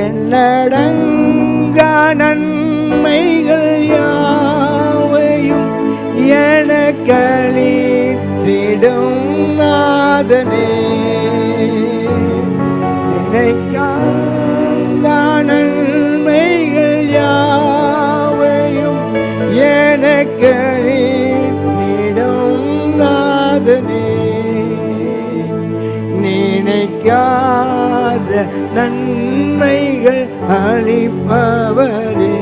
என்னடங்கா நன்மைகள் யாவையும் எனக்களித்திடும் நாதனே. நன்மைகள் யாவையும் எனக்களித்திடும் நாதனே. நினைக்காத நன்மைகள் அளிப்பவரே,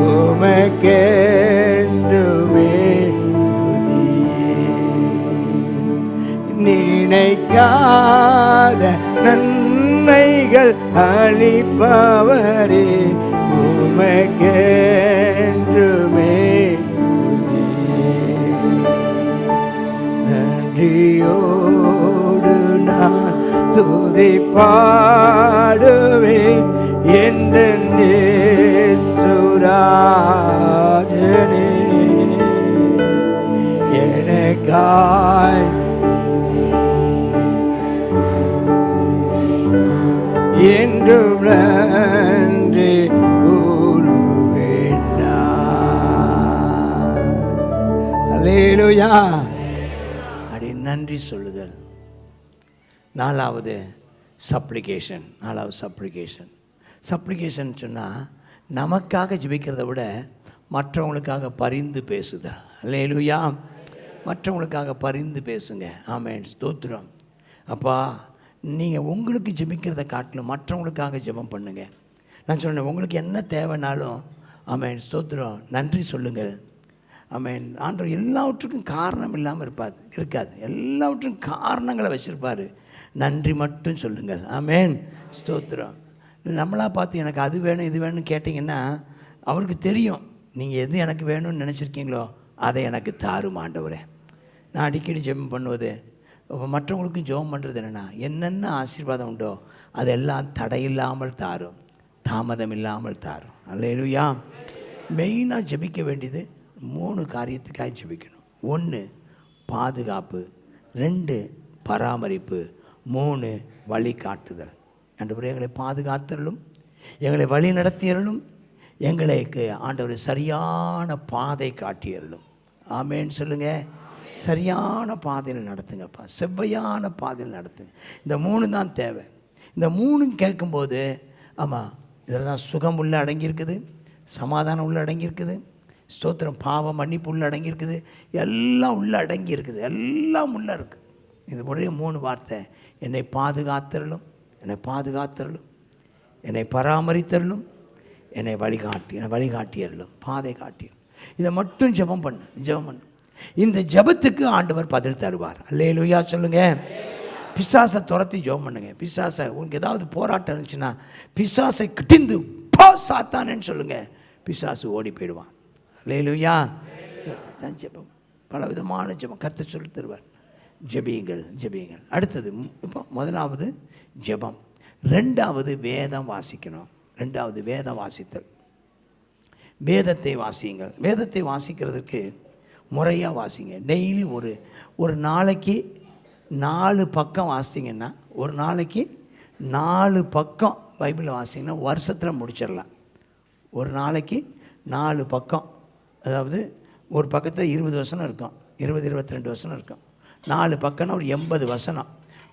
உமக்கென்றுமே நினைக்காத நன்மைகள் அளிப்பவரே, உமக்கென்றுமே நன்றியோடு நான் துதி பாடுவேன் எந்தன் இயேசுராஜனே. எனக்காய் என்றும் நன்றி கூறுவேன் நான். அல்லேலூயா. அப்படி நன்றி சொல்லுதல். நாலாவது சப்ளிகேஷன். சப்ளிகேஷன் சொன்னால் நமக்காக ஜெபிக்கிறத விட மற்றவங்களுக்காக பரிந்து பேசுதல். அல்லேலூயா. மற்றவங்களுக்காக பரிந்து பேசுங்க. ஆமென், ஸ்தோத்திரம். அப்பா, நீங்கள் உங்களுக்கு ஜெபிக்கிறத காட்டிலும் மற்றவங்களுக்காக ஜெபம் பண்ணுங்க. நான் சொன்னேன், உங்களுக்கு என்ன தேவைனாலும் ஆமென், ஸ்தோத்திரம், நன்றி சொல்லுங்கள். ஆமென். ஆண்டவர் எல்லாவற்றுக்கும் காரணம் இல்லாமல் இருக்காது. எல்லாவற்றுக்கும் காரணங்களை வச்சுருப்பார். நன்றி மட்டும் சொல்லுங்கள். ஆமென், ஸ்தோத்திரம். நம்மளாக பார்த்து எனக்கு அது வேணும் இது வேணும்னு கேட்டிங்கன்னா அவருக்கு தெரியும் நீங்கள் எது எனக்கு வேணும்னு நினச்சிருக்கீங்களோ அதை எனக்கு தாரும் ஆண்டவரே. நான் அடிக்கடி ஜெபம் பண்ணுவது, மற்றவங்களுக்கும் ஜெபம் பண்ணுறது என்னென்ன ஆசீர்வாதம் உண்டோ அதெல்லாம் தடையில்லாமல் தாரும், தாமதம் இல்லாமல் தாரும். அல்லேலூயா. மெயினாக ஜெபிக்க வேண்டியது 3 காரியத்துக்காக ஜெபிக்கணும். 1 பாதுகாப்பு, 2 பராமரிப்பு, 3 வழிகாட்டுதல். ஆண்டவரே, எங்களை பாதுகாத்தருளும், எங்களை வழி நடத்தியருளும், எங்களுக்கு ஆண்டவர் சரியான பாதை காட்டியருளும். ஆமேன்னு சொல்லுங்கள். சரியான பாதையில் நடத்துங்கப்பா, செவ்வையான பாதையில் நடத்துங்க. இந்த 3 தான் தேவை. இந்த 3 கேட்கும்போது ஆமாம், இதில் தான் சுகம் உள்ள அடங்கியிருக்குது, சமாதானம் உள்ள அடங்கியிருக்குது, ஸ்தோத்திரம், பாவ மன்னிப்பு உள்ள அடங்கியிருக்குது, எல்லாம் உள்ள அடங்கியிருக்குது, எல்லாம் உள்ள இருக்குது. இது ஒரே 3 வார்த்தை. என்னை பாதுகாத்தருளும், என்னை பாதுகாத்தருளும், என்னை பராமரித்தருளும், என்னை வழிகாட்டியருளும், பாதை காட்டியும். இதை மட்டும் ஜெபம் பண்ணு. இந்த ஜெபத்துக்கு ஆண்டவர் பதில் தருவார். அல்லேலூயா சொல்லுங்க. பிசாசை துரத்தி ஜெபம் பண்ணுங்க. பிசாசை, உங்களுக்கு ஏதாவது போராட்டம் இருந்துச்சுன்னா பிசாசை கிட்டிந்து போ சாத்தானேன்னு சொல்லுங்க, பிசாசு ஓடி போயிடுவான். அல்லேலூயா. தான் ஜெபம். பல விதமான ஜெபம் கர்த்தர் சொல்லி தருவார். ஜெபியுங்கள். அடுத்தது, இப்போ முதலாவது ஜெபம், 2வது வேதம் வாசிக்கணும். 2வது வேதம் வாசித்தல். வேதத்தை வாசியுங்கள். வேதத்தை வாசிக்கிறதுக்கு முறையாக வாசிங்க. டெய்லி ஒரு நாளைக்கு 4 பக்கம் வாசிங்கன்னா, ஒரு நாளைக்கு 4 பக்கம் பைபிளை வாசிங்கன்னா வருஷத்தில் முடிச்சிடலாம். ஒரு நாளைக்கு 4 பக்கம், அதாவது ஒரு பக்கத்தில் 20 வசனம் இருக்கும், 22 வசனம் இருக்கும். 4 பக்கம்னா ஒரு 80 வசனம்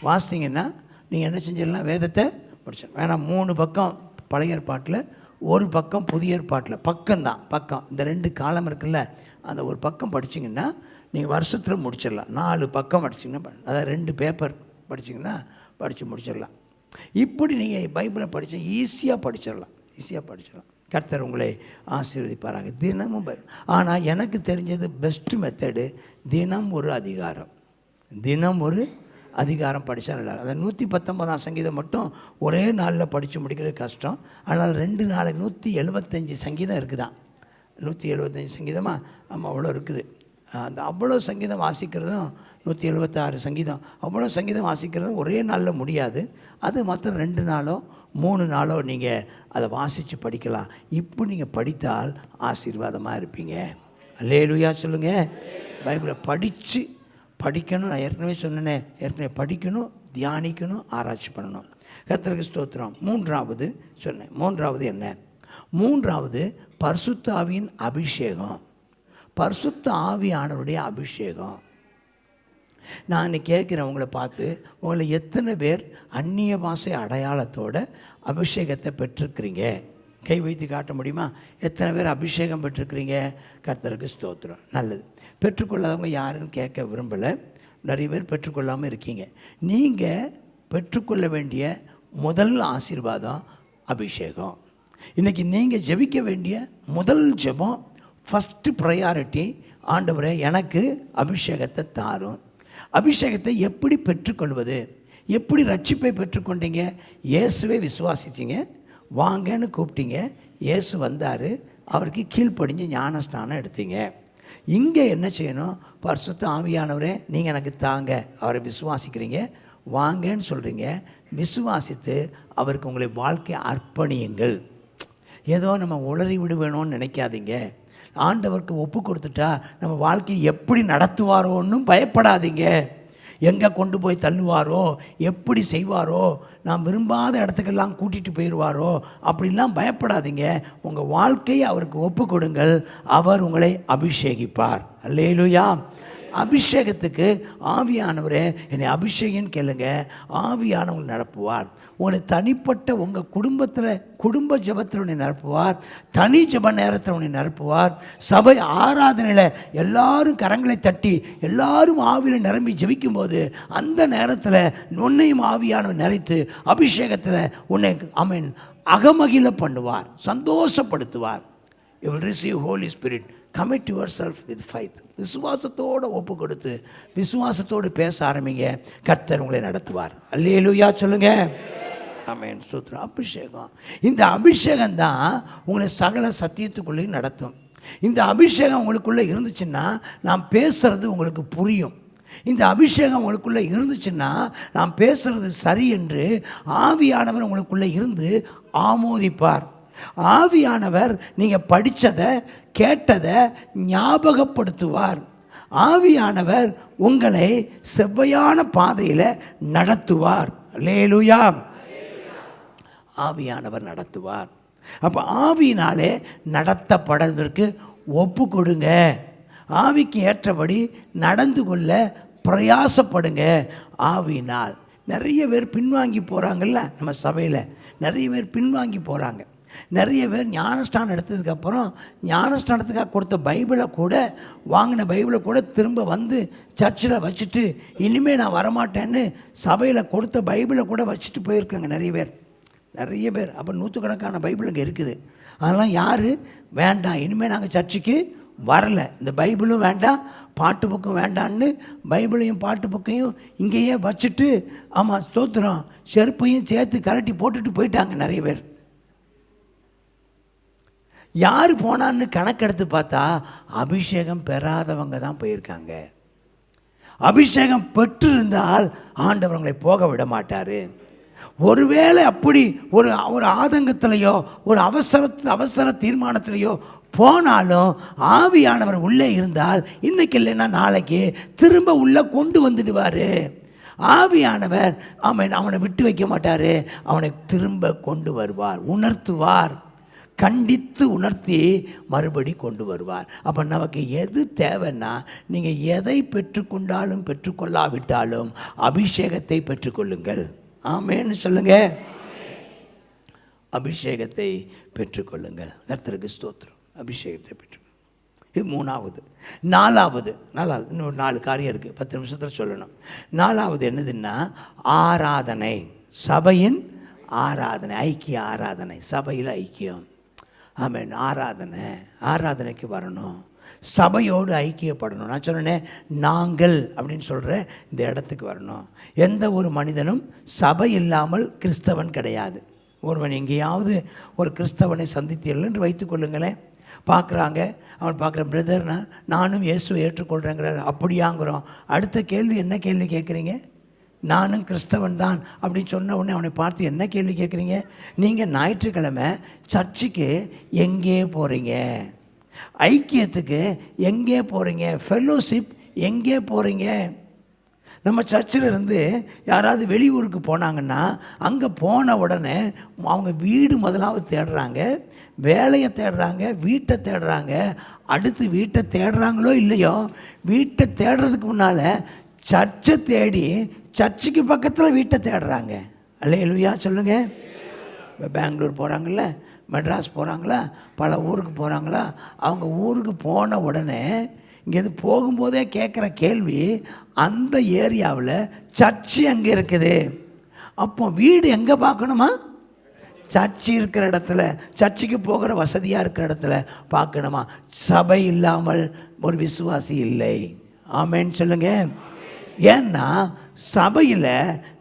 வாசிங்கன்னா நீங்கள் என்ன செஞ்சிடலாம், வேதத்தை முடிச்சிடலாம். வேணாம், 3 பக்கம் பழைய ஏற்பாட்டில், 1 பக்கம் புதிய ஏற்பாட்டில். பக்கம் இந்த 2 காலம் இருக்குல்ல, அந்த ஒரு பக்கம் படிச்சிங்கன்னா நீங்கள் வருஷத்தில் முடிச்சிடலாம். 4 பக்கம் படிச்சிங்கன்னா, அதாவது 2 பேப்பர் படிச்சிங்கன்னா படித்து முடிச்சிடலாம். இப்படி நீங்கள் பைபிளை படித்து ஈஸியாக படிச்சிடலாம். கர்த்தர் உங்களை ஆசீர்வதிப்பாராங்க. தினமும் ஆனால் எனக்கு தெரிஞ்சது பெஸ்ட்டு மெத்தடு, தினம் ஒரு அதிகாரம் படித்தா நல்லா. அந்த 119ஆம் சங்கீதம் மட்டும் ஒரே நாளில் படித்து முடிக்கிறது கஷ்டம். ஆனால் 2 நாள் 175 சங்கீதம் இருக்குதான். 175 சங்கீதமாக ஆமாம், அவ்வளோ இருக்குது. அந்த அவ்வளோ சங்கீதம் வாசிக்கிறதும் 176 சங்கீதம், அவ்வளோ சங்கீதம் வாசிக்கிறதும் ஒரே நாளில் முடியாது. அது மாத்திரம் 2 நாளோ 3 நாளோ நீங்கள் அதை வாசித்து படிக்கலாம். இப்போ நீங்கள் படித்தால் ஆசீர்வாதமாக இருப்பீங்க. அல்லேலூயா சொல்லுங்கள். பைபிளை படிக்கணும். நான் ஏற்கனவே படிக்கணும், தியானிக்கணும், ஆராய்ச்சி பண்ணணும். கர்த்தருக்கு ஸ்தோத்திரம். 3வது என்ன? 3வது பரிசுத்த ஆவியின் அபிஷேகம். பரிசுத்த ஆவியானவருடைய அபிஷேகம். நான் இன்னைக்கு கேட்குறேன் உங்களை பார்த்து, உங்களை எத்தனை பேர் அந்நிய பாஷை அடையாளத்தோட அபிஷேகத்தை பெற்றிருக்கிறீங்க? கை வைத்து காட்ட முடியுமா? எத்தனை பேர் அபிஷேகம் பெற்றிருக்கிறீங்க? கர்த்தருக்கு ஸ்தோத்திரம். நல்லது. பெற்றுக்கொள்ளாதவங்க யாருன்னு கேட்க விரும்பலை. நிறைய பேர் பெற்றுக்கொள்ளாமல் இருக்கீங்க. நீங்கள் பெற்றுக்கொள்ள வேண்டிய முதல் ஆசீர்வாதம் அபிஷேகம். இன்றைக்கி நீங்கள் ஜெபிக்க வேண்டிய முதல் ஜெபம், ஃபஸ்ட்டு ப்ரையாரிட்டி, ஆண்டவரே எனக்கு அபிஷேகத்தை தாரும். அபிஷேகத்தை எப்படி பெற்றுக்கொள்வது? எப்படி ரட்சிப்பை பெற்றுக்கொண்டீங்க? இயேசுவை விசுவாசிச்சிங்க, வாங்கன்னு கூப்பிட்டீங்க, இயேசு வந்தார், அவருக்கு கீழ்ப்படிஞ்சு ஞானஸ்நானம் எடுத்தீங்க. இங்கே என்ன செய்யணும்? பரிசுத்த ஆவியானவரே நீங்கள் எனக்கு தாங்க, அவரை விசுவாசிக்கிறீங்க, வாங்கன்னு சொல்கிறீங்க. விசுவாசித்து அவருக்கு உங்களை வாழ்க்கையை அர்ப்பணியுங்கள். ஏதோ நம்ம உளறி விடுவேணும்னு நினைக்காதீங்க. ஆண்டவருக்கு ஒப்பு கொடுத்துட்டா நம்ம வாழ்க்கையை எப்படி நடத்துவாரோன்னு பயப்படாதீங்க. எங்கே கொண்டு போய் தள்ளுவாரோ, எப்படி செய்வாரோ, நாம் விரும்பாத இடத்துக்கெல்லாம் கூட்டிகிட்டு போயிடுவாரோ அப்படிலாம் பயப்படாதீங்க. உங்கள் வாழ்க்கையை அவருக்கு ஒப்பு கொடுங்கள், அவர் உங்களை அபிஷேகிப்பார். அல்லேலூயா. அபிஷேகத்துக்கு ஆவியானவரே என்னை அபிஷேகம்னு கேளுங்க, ஆவியானவங்களை நிரப்புவார். உங்களை தனிப்பட்ட உங்கள் குடும்ப ஜெபத்தில் உன்னை நிரப்புவார். தனி ஜெப நேரத்தில் உன்னை நிரப்புவார். சபை ஆராதனையில் எல்லாரும் கரங்களை தட்டி எல்லாரும் ஆவியில் நிரம்பி ஜெபிக்கும் போது அந்த நேரத்தில் உன்னையும் ஆவியானவர் நிறைத்து அபிஷேகத்தில் உன்னை அகமகிழ பண்ணுவார், சந்தோஷப்படுத்துவார். You will receive Holy Spirit. Commit yourself with faith. விசுவாசத்தோடு ஒப்பு கொடுத்து விசுவாசத்தோடு பேச ஆரம்பிங்க. கர்த்தர் உங்களை நடத்துவார். அல்லேலூயா சொல்லுங்க. ஆமென். ஸ்தோத்திரம். அபிஷேகம், இந்த அபிஷேகம் தான் உங்களை சகல சத்தியத்துக்குள்ளேயும் நடத்தும். இந்த அபிஷேகம் உங்களுக்குள்ளே இருந்துச்சுன்னா நாம் பேசுறது உங்களுக்கு புரியும். இந்த அபிஷேகம் உங்களுக்குள்ளே இருந்துச்சுன்னா நாம் பேசுறது சரி என்று ஆவியானவர் உங்களுக்குள்ளே இருந்து ஆமோதிப்பார். ஆவியானவர் நீங்கள் படித்ததை கேட்டதை ஞாபகப்படுத்துவார். ஆவியானவர் உங்களை செவ்வையான பாதையில் நடத்துவார். அல்லேலூயா. ஆவியானவர் நடத்துவார். அப்போ ஆவியினாலே நடத்தப்படுவதற்கு ஒப்பு கொடுங்க. ஆவிக்கு ஏற்றபடி நடந்து கொள்ள பிரயாசப்படுங்க. ஆவியினால் நிறைய பேர் பின்வாங்கி போகிறாங்கல்ல, நம்ம சபையில் நிறைய பேர் பின்வாங்கி போகிறாங்க. நிறைய பேர் ஞானஸ்தானம் எடுத்ததுக்கப்புறம் ஞானஸ்தானத்துக்காக கொடுத்த பைபிளை கூட, வாங்கின பைபிளை கூட திரும்ப வந்து சர்ச்சில் வச்சுட்டு இனிமேல் நான் வரமாட்டேன்னு சபையில் கொடுத்த பைபிளை கூட வச்சுட்டு போயிருக்காங்க நிறைய பேர். அப்போ நூற்றுக்கணக்கான பைபிள் இங்கே இருக்குது. அதெல்லாம் யார் வேண்டாம், இனிமேல் நாங்கள் சர்ச்சுக்கு வரலை, இந்த பைபிளும் வேண்டாம் பாட்டு புக்கும் வேண்டான்னு பைபிளையும் பாட்டு புக்கையும் இங்கேயே வச்சுட்டு, ஆமாம் ஸ்தோத்திரம், செருப்பையும் சேர்த்து கலட்டி போட்டுட்டு போயிட்டாங்க நிறைய பேர். யார் போனான்னு கணக்கெடுத்து பார்த்தா அபிஷேகம் பெறாதவங்க தான் போயிருக்காங்க. அபிஷேகம் பெற்றிருந்தால் ஆண்டவர் உங்களை போக விட மாட்டார். ஒருவேளை அப்படி ஒரு ஆதங்கத்திலையோ ஒரு அவசர தீர்மானத்திலையோ போனாலும் ஆவியானவர் உள்ளே இருந்தால் இன்னைக்கு இல்லைன்னா நாளைக்கு திரும்ப உள்ளே கொண்டு வந்துடுவார். ஆவியானவர் அவனை விட்டு வைக்க மாட்டார், அவனை திரும்ப கொண்டு வருவார், உணர்த்துவார், கண்டித்து உணர்த்தி மறுபடி கொண்டு வருவார். அப்போ நமக்கு எது தேவைன்னா, நீங்கள் எதை பெற்றுக்கொண்டாலும் பெற்றுக்கொள்ளாவிட்டாலும் அபிஷேகத்தை பெற்றுக்கொள்ளுங்கள். ஆமேன்னு சொல்லுங்க. அபிஷேகத்தை பெற்றுக்கொள்ளுங்கள். கர்த்தருக்கு ஸ்தோத்திரம். அபிஷேகத்தை பெற்றுக்கொள்ளுங்கள். இது மூணாவது. நாலாவது இன்னொரு 4 காரியம் இருக்குது, 10 நிமிஷத்தில் சொல்லணும். நாலாவது என்னதுன்னா ஆராதனை. சபையின் ஆராதனை, ஐக்கிய ஆராதனை, சபையில் ஐக்கியம். ஆமென். ஆராதனைக்கு வரணும், சபையோடு ஐக்கியப்படணும். நான் சொன்னேன், நாங்கள் அப்படின்னு சொல்கிற இந்த இடத்துக்கு வரணும். எந்த ஒரு மனிதனும் சபை இல்லாமல் கிறிஸ்தவன் கிடையாது. ஒருவன் எங்கேயாவது ஒரு கிறிஸ்தவனை சந்தித்தீர்கள் என்று வைத்துக்கொள்ளுங்களேன். பார்க்குறாங்க, அவன் பார்க்குற பிரதர்னா நானும் இயேசுவை ஏற்றுக்கொள்கிறேங்கிறார். அப்படியாங்கிறோம். அடுத்த கேள்வி என்ன கேள்வி கேட்குறீங்க? நானும் கிறிஸ்தவன் தான் அப்படின்னு சொன்ன உடனே அவனை பார்த்து என்ன கேள்வி கேட்குறீங்க? நீங்கள் ஞாயிற்றுக்கிழமை சர்ச்சுக்கு எங்கே போகிறீங்க? ஐக்கியத்துக்கு எங்கே போகிறீங்க? ஃபெல்லோஷிப் எங்கே போகிறீங்க? நம்ம சர்ச்சில் இருந்து யாராவது வெளியூருக்கு போனாங்கன்னா அங்கே போன உடனே அவங்க வீடு முதலாவது தேடுறாங்க, வேலையை தேடுறாங்க, வீட்டை தேடுறாங்க. அடுத்து வீட்டை தேடுறாங்களோ இல்லையோ, வீட்டை தேடுறதுக்கு முன்னால் சர்ச்சை தேடி சர்ச்சுக்கு பக்கத்தில் வீட்டை தேடுறாங்க. அல்லேலூயா சொல்லுங்கள். இப்போ பெங்களூர் போகிறாங்கள, மெட்ராஸ் போகிறாங்களா, பல ஊருக்கு போகிறாங்களா, அவங்க ஊருக்கு போன உடனே இங்கேருந்து போகும்போதே கேட்குற கேள்வி, அந்த ஏரியாவில் சர்ச்சு எங்கே இருக்குது? அப்போ வீடு எங்கே பார்க்கணுமா? சர்ச்சு இருக்கிற இடத்துல, சர்ச்சுக்கு போகிற வசதியாக இருக்கிற இடத்துல பார்க்கணுமா? சபை இல்லாமல் ஒரு விசுவாசி இல்லை. ஆமேன்னு சொல்லுங்க. ஏன்னா சபையில்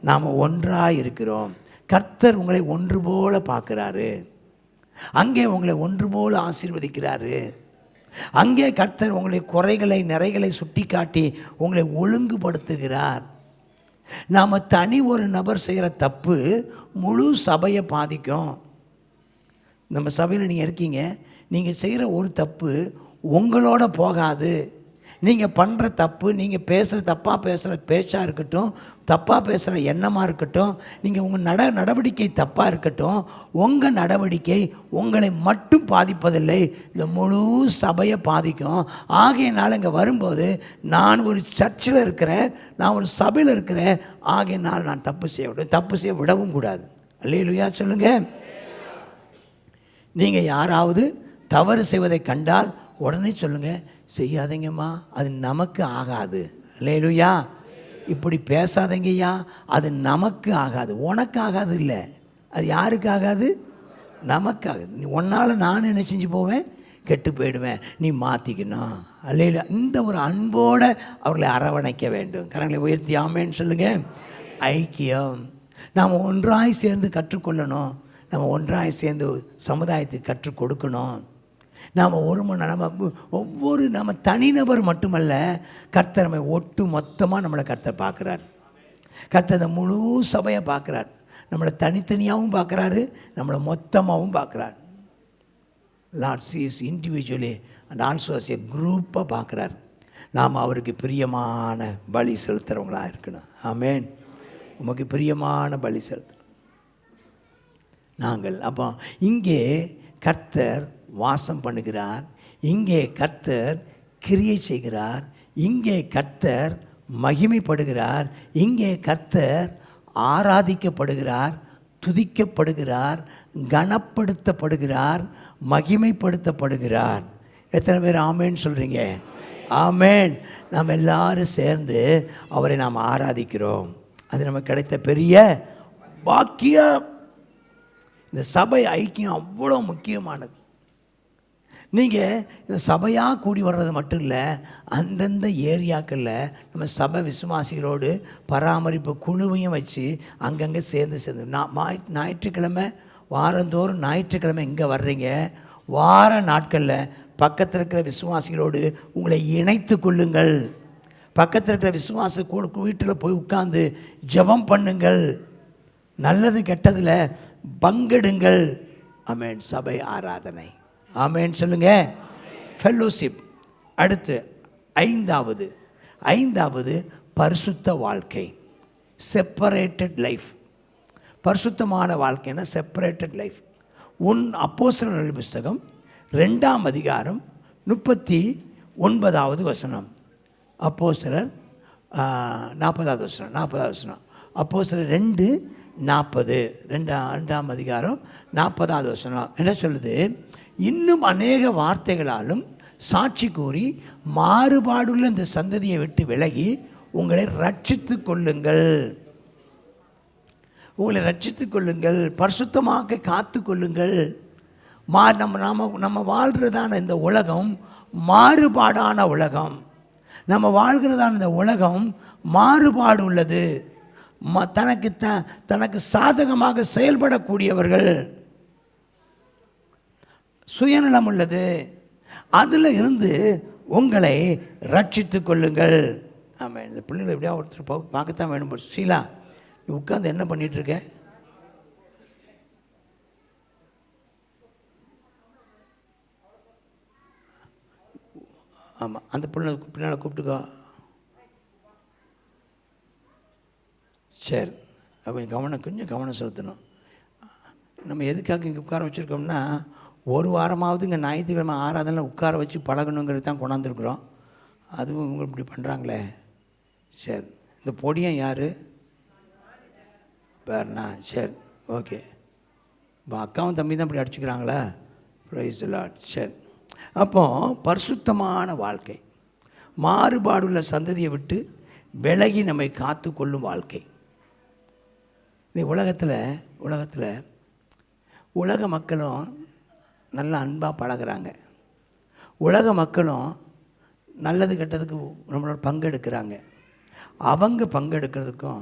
நாம் ஒன்றாக இருக்கிறோம். கர்த்தர் உங்களை ஒன்று போல பார்க்குறாரு. அங்கே உங்களை ஒன்று போல ஆசீர்வதிக்கிறாரு. அங்கே கர்த்தர் உங்களுடைய குறைகளை நிறைகளை சுட்டி காட்டி உங்களை ஒழுங்குபடுத்துகிறார். நாம் தனி ஒரு நபர் செய்கிற தப்பு முழு சபையை பாதிக்கும். நம்ம சபையில் நீங்கள் இருக்கீங்க, நீங்கள் செய்கிற ஒரு தப்பு உங்களோட போகாது. நீங்கள் பண்ணுற தப்பு, நீங்கள் பேசுகிற தப்பாக பேசுகிற பேச்சாக இருக்கட்டும், தப்பாக பேசுகிற எண்ணமாக இருக்கட்டும், நீங்கள் உங்கள் நடவடிக்கை தப்பாக இருக்கட்டும், உங்கள் நடவடிக்கை உங்களை மட்டும் பாதிப்பதில்லை, இந்த முழு சபையை பாதிக்கும். ஆகையினால் இங்கே வரும்போது நான் ஒரு சர்ச்சில் இருக்கிறேன், நான் ஒரு சபையில் இருக்கிறேன், ஆகையினால் நான் தப்பு செய்ய விடவும் கூடாது. அல்லேலூயா சொல்லுங்கள். நீங்கள் யாராவது தவறு செய்வதை கண்டால் உடனே சொல்லுங்கள், செய்யாதீங்கம்மா, அது நமக்கு ஆகாது. அல்லேலூயா. இப்படி பேசாதீங்கய்யா, அது நமக்கு ஆகாது. உனக்கு ஆகாது இல்லை, அது யாருக்கு ஆகாது? நமக்கு ஆகாது. நீ ஒன்றால் நான் என்ன செஞ்சு போவேன்? கெட்டு போயிடுவேன். நீ மாற்றிக்கணும். அல்லேலூயா. இந்த ஒரு அன்போடு அவர்களை அரவணைக்க வேண்டும். கரங்களை உயர்த்தி ஆமேன்னு சொல்லுங்கள். ஐக்கியம். நாம் ஒன்றாய் சேர்ந்து கற்றுக்கொள்ளணும். நம்ம ஒன்றாய் சேர்ந்து சமுதாயத்துக்கு கற்றுக் கொடுக்கணும். நாம் நம்ம தனிநபர் மட்டுமல்ல, கர்த்தர் நம்ம ஒட்டு மொத்தமாக நம்மளை கர்த்தர் பார்க்குறார். கர்த்தர் அந்த முழு சபையை பார்க்குறார். நம்மளை தனித்தனியாகவும் பார்க்குறாரு, நம்மளை மொத்தமாகவும் பார்க்குறார். Lord sees individually and also as a குரூப்பாக பார்க்குறார். நாம் அவருக்கு பிரியமான பலி செலுத்துகிறவங்களாக இருக்கணும். ஆமேன். உமக்கு பிரியமான பலி செலுத்த நாங்கள். அப்போ இங்கே கர்த்தர் வாசம் பண்ணுகிறார், இங்கே கர்த்தர் கிரியை செய்கிறார், இங்கே கர்த்தர் மகிமைப்படுகிறார், இங்கே கர்த்தர் ஆராதிக்கப்படுகிறார், துதிக்கப்படுகிறார், கனப்படுத்தப்படுகிறார், மகிமைப்படுத்தப்படுகிறார். எத்தனை பேர் ஆமேன்னு சொல்கிறீங்க? ஆமேன். நாம் எல்லாரும் சேர்ந்து அவரை நாம் ஆராதிக்கிறோம். அது நமக்கு கிடைத்த பெரிய பாக்கியம். இந்த சபை ஐக்கியம் அவ்வளோ முக்கியமானது. நீங்கள் இந்த சபையாக கூடி வர்றது மட்டும் இல்லை, அந்தந்த ஏரியாக்களில் நம்ம சபை விசுவாசிகளோடு பராமரிப்பு குழுவையும் வச்சு அங்கங்கே சேர்ந்து ஞாயிற்றுக்கிழமை வாரந்தோறும் ஞாயிற்றுக்கிழமை இங்கே வர்றீங்க. வார நாட்களில் பக்கத்தில் இருக்கிற விசுவாசிகளோடு உங்களை இணைத்து கொள்ளுங்கள். பக்கத்தில் இருக்கிற விசுவாச வீட்டில் போய் உட்கார்ந்து ஜெபம் பண்ணுங்கள். நல்லது கெட்டதில் பங்கெடுங்கள். ஆமேன். சபை ஆராதனை. ஆமேன் சொல்லுங்க. ஃபெல்லோஷிப். அடுத்து ஐந்தாவது பரிசுத்த வாழ்க்கை, செப்பரேட்டட் லைஃப். பரிசுத்தமான வாழ்க்கைன்னா செப்பரேட்டட் லைஃப். அப்போஸ்தலர் புஸ்தகம் 2ஆம் அதிகாரம் 39வது வசனம். அப்போஸ்தலர் 40வது வசனம். அப்போஸ்தலர் 2:40, 2ஆம் அதிகாரம் 40வது வசனம் என்ன சொல்லுது? இன்னும் அநேக வார்த்தைகளாலும் சாட்சி கூறி மாறுபாடுள்ள இந்த சந்ததியை விட்டு விலகி உங்களை ரட்சித்து கொள்ளுங்கள். பரிசுத்தமாக காத்து கொள்ளுங்கள். நம்ம வாழ்கிறதான இந்த உலகம் மாறுபாடான உலகம். நம்ம வாழ்கிறதான இந்த உலகம் மாறுபாடு உள்ளது. தனக்கு சாதகமாக செயல்படக்கூடியவர்கள், சுயநலம் உள்ளது. அதில் இருந்து உங்களை ரட்சித்து கொள்ளுங்கள். ஆமாம். இந்த பிள்ளைகளை எப்படியா ஒருத்தர் பார்க்கத்தான் வேணும். ஷீலா, நீ உட்காந்து என்ன பண்ணிகிட்ருக்க? ஆமாம், அந்த பின்னால் கூப்பிட்டுக்கோ. சரி, அப்போ கொஞ்சம் கவனம் செலுத்தணும். நம்ம எதுக்காக இங்கே உட்கார வச்சுருக்கோம்னா, ஒரு வாரமாவது இங்கே ஞாயிற்றுக்கிழமை ஆராதனை உட்கார வச்சு பழகணுங்கிறது தான் கொண்டாந்துருக்குறோம். அதுவும் இவங்க இப்படி பண்ணுறாங்களே. சரி, இந்த பொடியன் யார்? பேர்ண்ணா. சரி, ஓகே. இப்போ அக்காவும் தம்பி தான் இப்படி அடிச்சுக்கிறாங்களா? ப்ரைஸ் தி லார்ட். சரி, அப்போது பரிசுத்தமான வாழ்க்கை, மாறுபாடுள்ள சந்ததியை விட்டு விலகி நம்மை காத்து கொள்ளும் வாழ்க்கை. இந்த உலகத்தில் உலக மக்களும் நல்ல அன்பாக பழகிறாங்க. உலக மக்களும் நல்லது கெட்டதுக்கு நம்மளோட பங்கெடுக்கிறாங்க. அவங்க பங்கெடுக்கிறதுக்கும்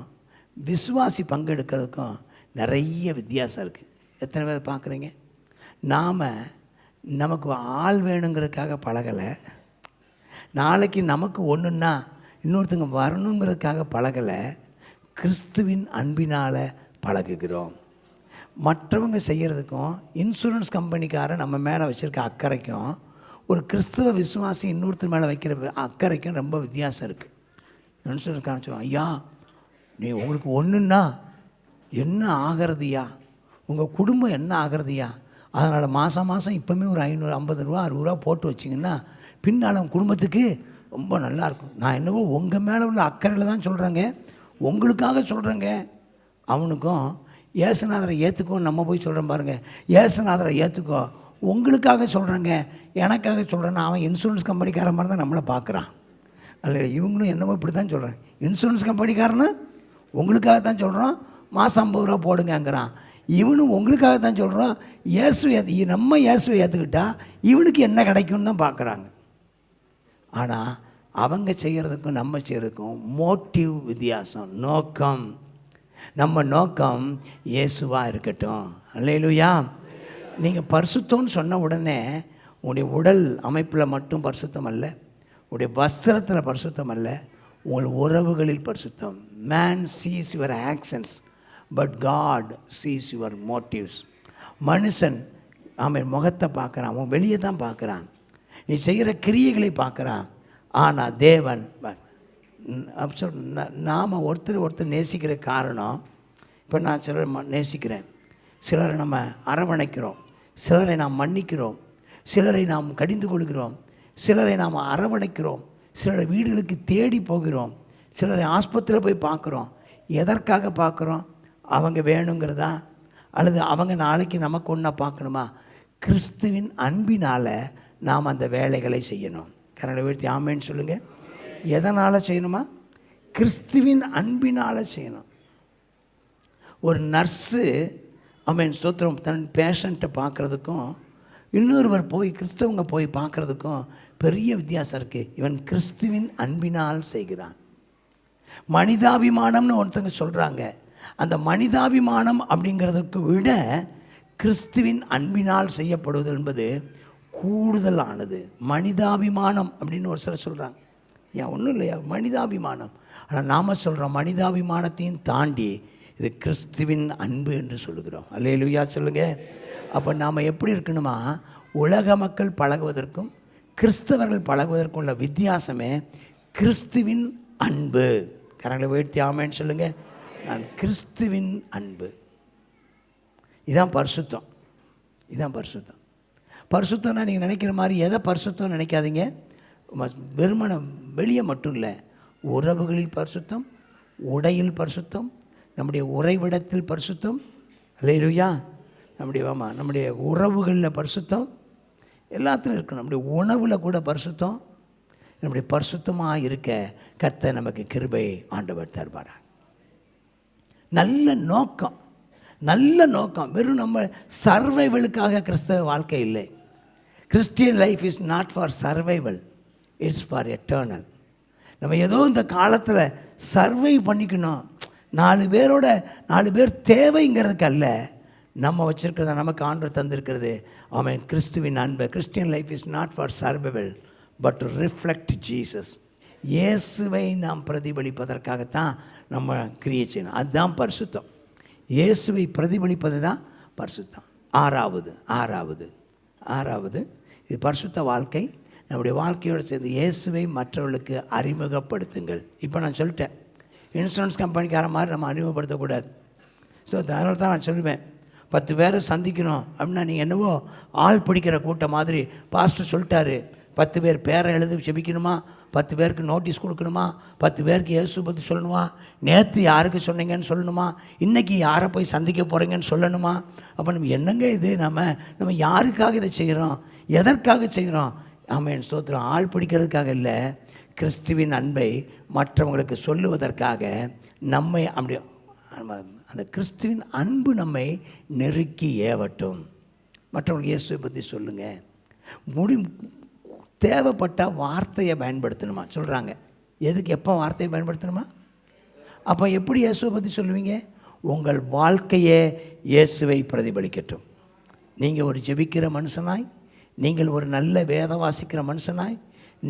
விசுவாசி பங்கெடுக்கிறதுக்கும் நிறைய வித்தியாசம் இருக்குது. எத்தனை பேர் பார்க்குறீங்க? நமக்கு ஆள் வேணுங்கிறதுக்காக பழகலை. நாளைக்கு நமக்கு ஒன்றுன்னா இன்னொருத்தங்க வரணுங்கிறதுக்காக பழகலை. கிறிஸ்துவின் அன்பினால் பழகுகிறோம். மற்றவங்க செய்கிறதுக்கும் இன்சூரன்ஸ் கம்பெனிக்காரன் நம்ம மேலே வச்சுருக்க அக்கறைக்கும் ஒரு கிறிஸ்தவ விசுவாசி இன்னொருத்தர் மேலே வைக்கிற அக்கறைக்கும் ரொம்ப வித்தியாசம் இருக்குது. மனுஷன் காமிச்சோம், ஐயா நீ உங்களுக்கு ஒன்றுன்னா என்ன ஆகிறதுயா, உங்கள் குடும்பம் என்ன ஆகிறதுயா, அதனால் மாதம் இப்போவுமே ஒரு 550 ரூபா 60 ரூபா போட்டு வச்சிங்கன்னா பின்னால் உங்கள் குடும்பத்துக்கு ரொம்ப நல்லாயிருக்கும். நான் என்னவோ உங்கள் மேலே உள்ள அக்கறையில் தான் சொல்கிறேங்க, உங்களுக்காக சொல்கிறேங்க. அவனுக்கும் இயேசுநாதரை ஏற்றுக்கோ நம்ம போய் சொல்கிறோம் பாருங்கள், இயேசுநாதரை ஏற்றுக்கோ உங்களுக்காக சொல்கிறேங்க, எனக்காக சொல்கிறேன்னா அவன் இன்சூரன்ஸ் கம்பெனிக்காரன் மாதிரி தான் நம்மளை பார்க்குறான். அல்ல இவங்களும் என்னமோ இப்படி தான் சொல்கிறேன், இன்சூரன்ஸ் கம்பெனிக்காரன்னு உங்களுக்காக தான் சொல்கிறோம், மாதம் 50 ரூபா போடுங்கங்கிறான். இவனும் உங்களுக்காக தான் சொல்கிறோம், நம்ம இயேசுவை ஏற்றுக்கிட்டா இவனுக்கு என்ன கிடைக்கும்னு தான் பார்க்குறாங்க. ஆனால் அவங்க செய்கிறதுக்கும் நம்ம செய்கிறதுக்கும் மோட்டிவ் வித்தியாசம், நோக்கம். நம்ம நோக்கம் இயேசுவாக இருக்கட்டும். அல்லேலூயா. நீங்கள் பரிசுத்தம்னு சொன்ன உடனே உங்களுடைய உடல் அமைப்பில் மட்டும் பரிசுத்தம் அல்ல, உங்களுடைய வஸ்திரத்தில் பரிசுத்தம் அல்ல, உங்கள் உறவுகளில் பரிசுத்தம். Man sees your actions but God sees your motives. மனுஷன் அவன் முகத்தை பார்க்குறான், அவன் வெளியே தான் பார்க்குறான், நீ செய்கிற கிரியைகளை பார்க்குறான். ஆனால் தேவன் நாம் ஒருத்தர் நேசிக்கிற காரணம், இப்போ நான் சிலரை நேசிக்கிறேன், சிலரை நம்ம அரவணைக்கிறோம், சிலரை நாம் மன்னிக்கிறோம், சிலரை நாம் கடிந்து கொள்கிறோம், சிலரை நாம் அரவணைக்கிறோம், சிலரை வீடுகளுக்கு தேடி போகிறோம், சிலரை ஆஸ்பத்திரியில் போய் பார்க்குறோம். எதற்காக பார்க்குறோம்? அவங்க வேணுங்கிறதா அல்லது அவங்க நாளைக்கு நமக்கு ஒன்றா பார்க்கணுமா? கிறிஸ்துவின் அன்பினால் நாம் அந்த வேலைகளை செய்யணும். கரங்களை உயர்த்தி ஆமேன்னு சொல்லுங்கள். எதனால் செய்யணுமா? கிறிஸ்துவின் அன்பினால் செய்யணும். ஒரு நர்ஸு ஆமேன் ஸ்தோத்திரம் தன் பேஷண்ட்டை பார்க்குறதுக்கும் இன்னொருவர் போய் கிறிஸ்தவங்க போய் பார்க்குறதுக்கும் பெரிய வித்தியாசம் இருக்குது. இவன் கிறிஸ்துவின் அன்பினால் செய்கிறான். மனிதாபிமானம்னு ஒருத்தங்க சொல்கிறாங்க. அந்த மனிதாபிமானம் அப்படிங்கிறதுக்கு விட கிறிஸ்துவின் அன்பினால் செய்யப்படுவது என்பது கூடுதலானது. மனிதாபிமானம் அப்படின்னு ஒரு சிலர் சொல்கிறாங்க. ஏன் ஒன்றும் இல்லையா மனிதாபிமானம். ஆனால் நாம் சொல்கிறோம் மனிதாபிமானத்தையும் தாண்டி இது கிறிஸ்துவின் அன்பு என்று சொல்லுகிறோம். அல்லேலூயா சொல்லுங்கள். அப்போ நாம் எப்படி இருக்கணுமா? உலக மக்கள் பழகுவதற்கும் கிறிஸ்தவர்கள் பழகுவதற்கும் உள்ள வித்தியாசமே கிறிஸ்துவின் அன்பு. கரங்களை உயர்த்தி ஆமேன்னு சொல்லுங்கள். நான் கிறிஸ்துவின் அன்பு. இதான் பரிசுத்தம். இதான் பரிசுத்தம். பரிசுத்தம்னா நீங்கள் நினைக்கிற மாதிரி எதை பரிசுத்தம் நினைக்காதீங்க. வெறுமன வெளியே மட்டும் இல்லை, உறவுகளில் பரிசுத்தம், உடையில் பரிசுத்தம், நம்முடைய உறைவிடத்தில் பரிசுத்தம். அல்லேலூயா. நம்முடைய உறவுகளில் பரிசுத்தம் எல்லாத்துலையும் இருக்கணும். நம்முடைய உணவில் கூட பரிசுத்தம். நம்முடைய பரிசுத்தமாக இருக்க கர்த்தர் நமக்கு கிருபை ஆண்டவர் தருவாரா. நல்ல நோக்கம், நல்ல நோக்கம். வெறும் நம்ம சர்வைவலுக்காக கிறிஸ்தவ வாழ்க்கை இல்லை. Christian life is not for survival, it's for eternal. நம்ம ஏதோ இந்த காலத்தில் சர்வை பண்ணிக்கணும், 4 பேர் தேவைங்கிறதுக்கு அல்ல. நம்ம வச்சுருக்கிறத நமக்கு ஆண்டவர் தந்திருக்கிறது அவன் கிறிஸ்துவின் அன்பை. Christian life is not for survival but to reflect Jesus. இயேசுவை நாம் பிரதிபலிப்பதற்காகத்தான் நம்ம கிரியை செய்யணும். அதுதான் பரிசுத்தம். இயேசுவை பிரதிபலிப்பது தான் பரிசுத்தம். ஆறாவது இது பரிசுத்த வாழ்க்கை. நம்முடைய வாழ்க்கையோடு சேர்ந்து இயேசுவை மற்றவர்களுக்கு அறிமுகப்படுத்துங்கள். இப்போ நான் சொல்லிட்டேன், இன்சூரன்ஸ் கம்பெனிக்கார மாதிரி நம்ம அறிமுகப்படுத்தக்கூடாது. ஸோ அதனால தான் நான் சொல்லுவேன், 10 பேரை சந்திக்கணும் அப்படின்னா நீங்கள் என்னவோ ஆள் பிடிக்கிற கூட்டம் மாதிரி பாஸ்டர் சொல்லிட்டாரு, 10 பேர் பேரை எழுதி செபிக்கணுமா, 10 பேருக்கு நோட்டீஸ் கொடுக்கணுமா, 10 பேருக்கு இயேசு பற்றி சொல்லணுமா, நேற்று யாருக்கு சொன்னீங்கன்னு சொல்லணுமா, இன்றைக்கி யாரை போய் சந்திக்க போகிறீங்கன்னு சொல்லணுமா. அப்போ நம்ம என்னங்க இது, நம்ம யாருக்காக இதை செய்கிறோம், எதற்காக செய்கிறோம்? ஆமென் ஸ்தோத்திரம். ஆள் பிடிக்கிறதுக்காக இல்லை, கிறிஸ்துவின் அன்பை மற்றவங்களுக்கு சொல்லுவதற்காக. நம்மை அப்படி அந்த கிறிஸ்துவின் அன்பு நம்மை நெருக்கி ஏவட்டும். மற்றவங்களுக்கு இயேசுவை பற்றி சொல்லுங்கள். தேவைப்பட்ட வார்த்தையை பயன்படுத்தணுமா சொல்கிறாங்க. எதுக்கு எப்போ வார்த்தையை பயன்படுத்தணுமா? அப்போ எப்படி இயேசுவை பற்றி சொல்லுவீங்க? உங்கள் வாழ்க்கையே இயேசுவை பிரதிபலிக்கட்டும். நீங்கள் ஒரு ஜெபிக்கிற மனுஷனாய், நீங்கள் ஒரு நல்ல வேத வாசிக்கிற மனுஷனாய்,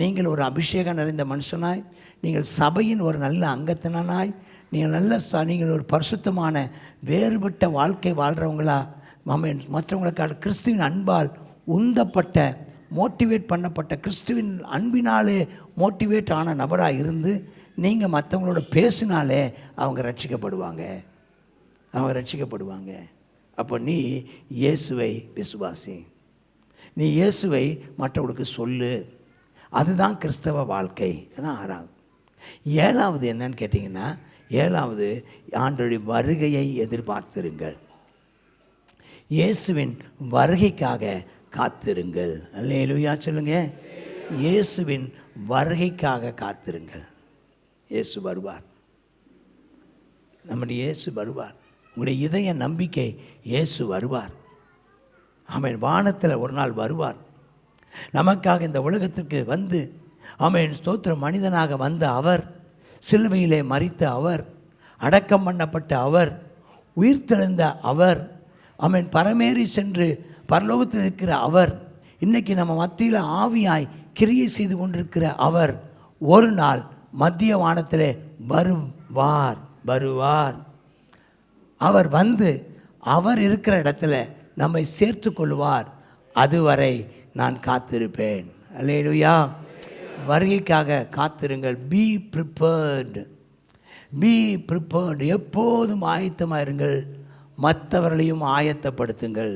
நீங்கள் ஒரு அபிஷேகம் நிறைந்த மனுஷனாய், நீங்கள் சபையின் ஒரு நல்ல அங்கத்தினனாய், நீங்கள் ஒரு பரிசுத்தமான வேறுபட்ட வாழ்க்கை வாழ்கிறவங்களா, மற்றவங்களுக்காக கிறிஸ்துவின் அன்பால் உந்தப்பட்ட மோட்டிவேட் பண்ணப்பட்ட கிறிஸ்துவின் அன்பினாலே மோட்டிவேட் ஆன நபராக இருந்து நீங்கள் மற்றவங்களோட பேசினாலே அவங்க ரட்சிக்கப்படுவாங்க. அப்போ நீ இயேசுவை விசுவாசி, நீ இயேசுவை மற்றவங்களுக்கு சொல்லு. அதுதான் கிறிஸ்தவ வாழ்க்கை. அதுதான் 6வது. 7வது என்னன்னு கேட்டிங்கன்னா, 7வது ஆண்டவருடைய வருகையை எதிர்பார்த்திருங்கள். இயேசுவின் வருகைக்காக காத்திருங்கள். அல்லேலூயா சொல்லுங்க. இயேசுவின் வருகைக்காக காத்திருங்கள். இயேசு வருவார். நம்முடைய இயேசு வருவார். உங்களுடைய இதய நம்பிக்கை, இயேசு வருவார். ஆமென். வானத்தில் ஒரு நாள் வருவார். நமக்காக இந்த உலகத்திற்கு வந்து, ஆமென் ஸ்தோத்திரம், மனிதனாக வந்த அவர், சிலுவையிலே மரித்த அவர், அடக்கம் பண்ணப்பட்ட அவர், உயிர்த்தெழுந்த அவர், ஆமென் பரமேறி சென்று பரலோகத்தில் இருக்கிற அவர், இன்றைக்கி நம்ம மத்தியில் ஆவியாய் கிரியை செய்து கொண்டிருக்கிற அவர் ஒரு நாள் மத்திய வானத்திலே வருவார். அவர் வந்து அவர் இருக்கிற இடத்துல நம்மை சேர்த்து கொள்வார். அதுவரை நான் காத்திருப்பேன். அல்லேலூயா. வருகைக்காக காத்திருங்கள். B prepared. எப்போதும் ஆயத்தமாக இருங்கள். மற்றவர்களையும் ஆயத்தப்படுத்துங்கள்.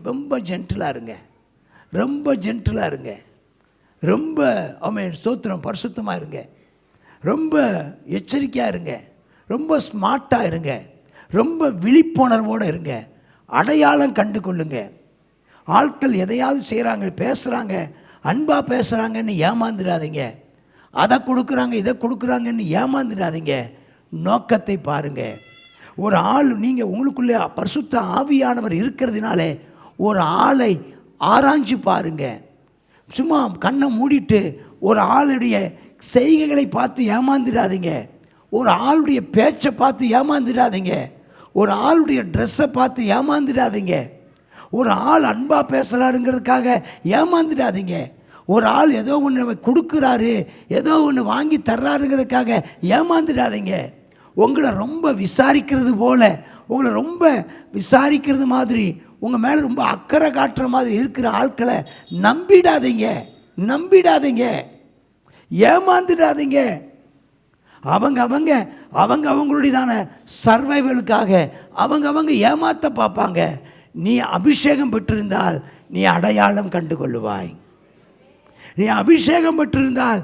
ரொம்ப ஜென்டிலாக இருங்க. ரொம்ப ஸ்தோத்திரம் பரிசுத்தமாக இருங்க. ரொம்ப எச்சரிக்கையாக இருங்க. ரொம்ப ஸ்மார்ட்டாக இருங்க. ரொம்ப விழிப்புணர்வோடு இருங்க. அடையாளம் கண்டு கொள்ளுங்க. ஆட்கள் எதையாவது செய்கிறாங்க, பேசுகிறாங்க, அன்பாக பேசுகிறாங்கன்னு ஏமாந்துடாதீங்க. அதை கொடுக்குறாங்க, இதை கொடுக்குறாங்கன்னு ஏமாந்துடாதீங்க. நோக்கத்தை பாருங்கள். ஒரு ஆள், நீங்கள் உங்களுக்குள்ளே பரிசுத்த ஆவியானவர் இருக்கிறதுனாலே ஒரு ஆளை ஆராய்ஞ்சு பாருங்கள். சும்மா கண்ணை மூடிட்டு ஒரு ஆளுடைய செய்கைகளை பார்த்து ஏமாந்துடாதீங்க. ஒரு ஆளுடைய பேச்சை பார்த்து ஏமாந்துடாதீங்க. ஒரு ஆளுடைய ட்ரெஸ்ஸை பார்த்து ஏமாந்துடாதீங்க. ஒரு ஆள் அன்பாக பேசுகிறாருங்கிறதுக்காக ஏமாந்துடாதீங்க. ஒரு ஆள் ஏதோ ஒன்று கொடுக்குறாரு, ஏதோ ஒன்று வாங்கி தர்றாருங்கிறதுக்காக ஏமாந்துடாதீங்க. உங்களை ரொம்ப விசாரிக்கிறது போல, உங்களை ரொம்ப விசாரிக்கிறது மாதிரி, உங்கள் மேலே ரொம்ப அக்கறை காட்டுற மாதிரி இருக்கிற ஆட்களை நம்பிடாதீங்க. ஏமாந்துடாதீங்க. அவங்களுடையதான சர்வைவலுக்காக அவங்க ஏமாற்ற பார்ப்பாங்க. நீ அபிஷேகம் பெற்றிருந்தால் நீ அடையாளம் கண்டு கொள்ளுவாய். நீ அபிஷேகம் பெற்றிருந்தால்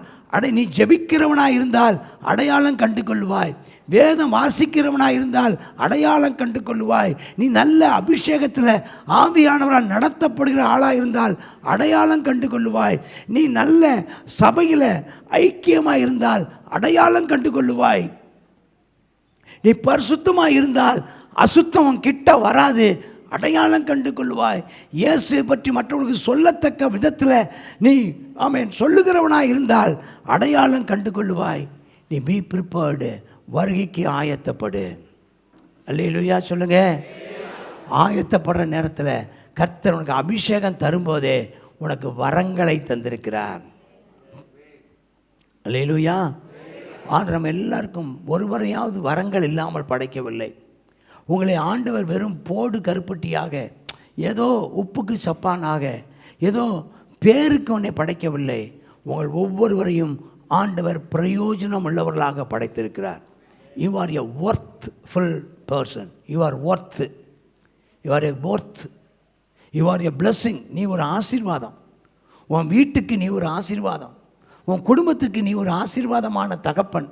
நீ ஜெபிக்கிறவனாக இருந்தால் அடையாளம் கண்டு கொள்ளுவாய். வேதம் வாசிக்கிறவனாக இருந்தால் அடையாளம் கண்டு கொள்ளுவாய். நீ நல்ல அபிஷேகத்தில் ஆவியானவரால் நடத்தப்படுகிற ஆளாக இருந்தால் அடையாளம் கண்டு கொள்ளுவாய். நீ நல்ல சபையில் ஐக்கியமாக இருந்தால் அடையாளம் கண்டு கொள்ளுவாய். நீ பரிசுத்தமாக இருந்தால் அசுத்தம் கிட்ட வராது, அடையாளம் கண்டு கொள்ளுவாய். இயேசு பற்றி மற்றவர்களுக்கு சொல்லத்தக்க விதத்தில் நீ சொல்லுகிறவனாக இருந்தால் அடையாளம் கண்டு கொள்ளுவாய். நீ பி ப்ரிப்பேர்டு. வருகைக்கு ஆயத்தப்படு. அல்லேலூயா சொல்லுங்க. ஆயத்தப்படுற நேரத்தில் கர்த்தர் உனக்கு அபிஷேகம் தரும்போதே உனக்கு வரங்களை தந்திருக்கிறார். அல்லேலூயா. ஆண்டவர் நம்ம எல்லாருக்கும் ஒருவரையாவது வரங்கள் இல்லாமல் படைக்கவில்லை. உங்களை ஆண்டவர் வெறும் போடு கருப்பட்டியாக, ஏதோ உப்புக்கு சப்பானாக, ஏதோ பேருக்கு உன்னை படைக்கவில்லை. உங்கள் ஒவ்வொருவரையும் ஆண்டவர் பிரயோஜனம் உள்ளவர்களாக படைத்திருக்கிறார். You are a worthful person. You are worth. You are a worth. You are a blessing. நீ ஒரு ஆசீர்வாதம். உன் வீட்டுக்கு நீ ஒரு ஆசீர்வாதம். உன் குடும்பத்துக்கு நீ ஒரு ஆசீர்வாதமான தகப்பன்.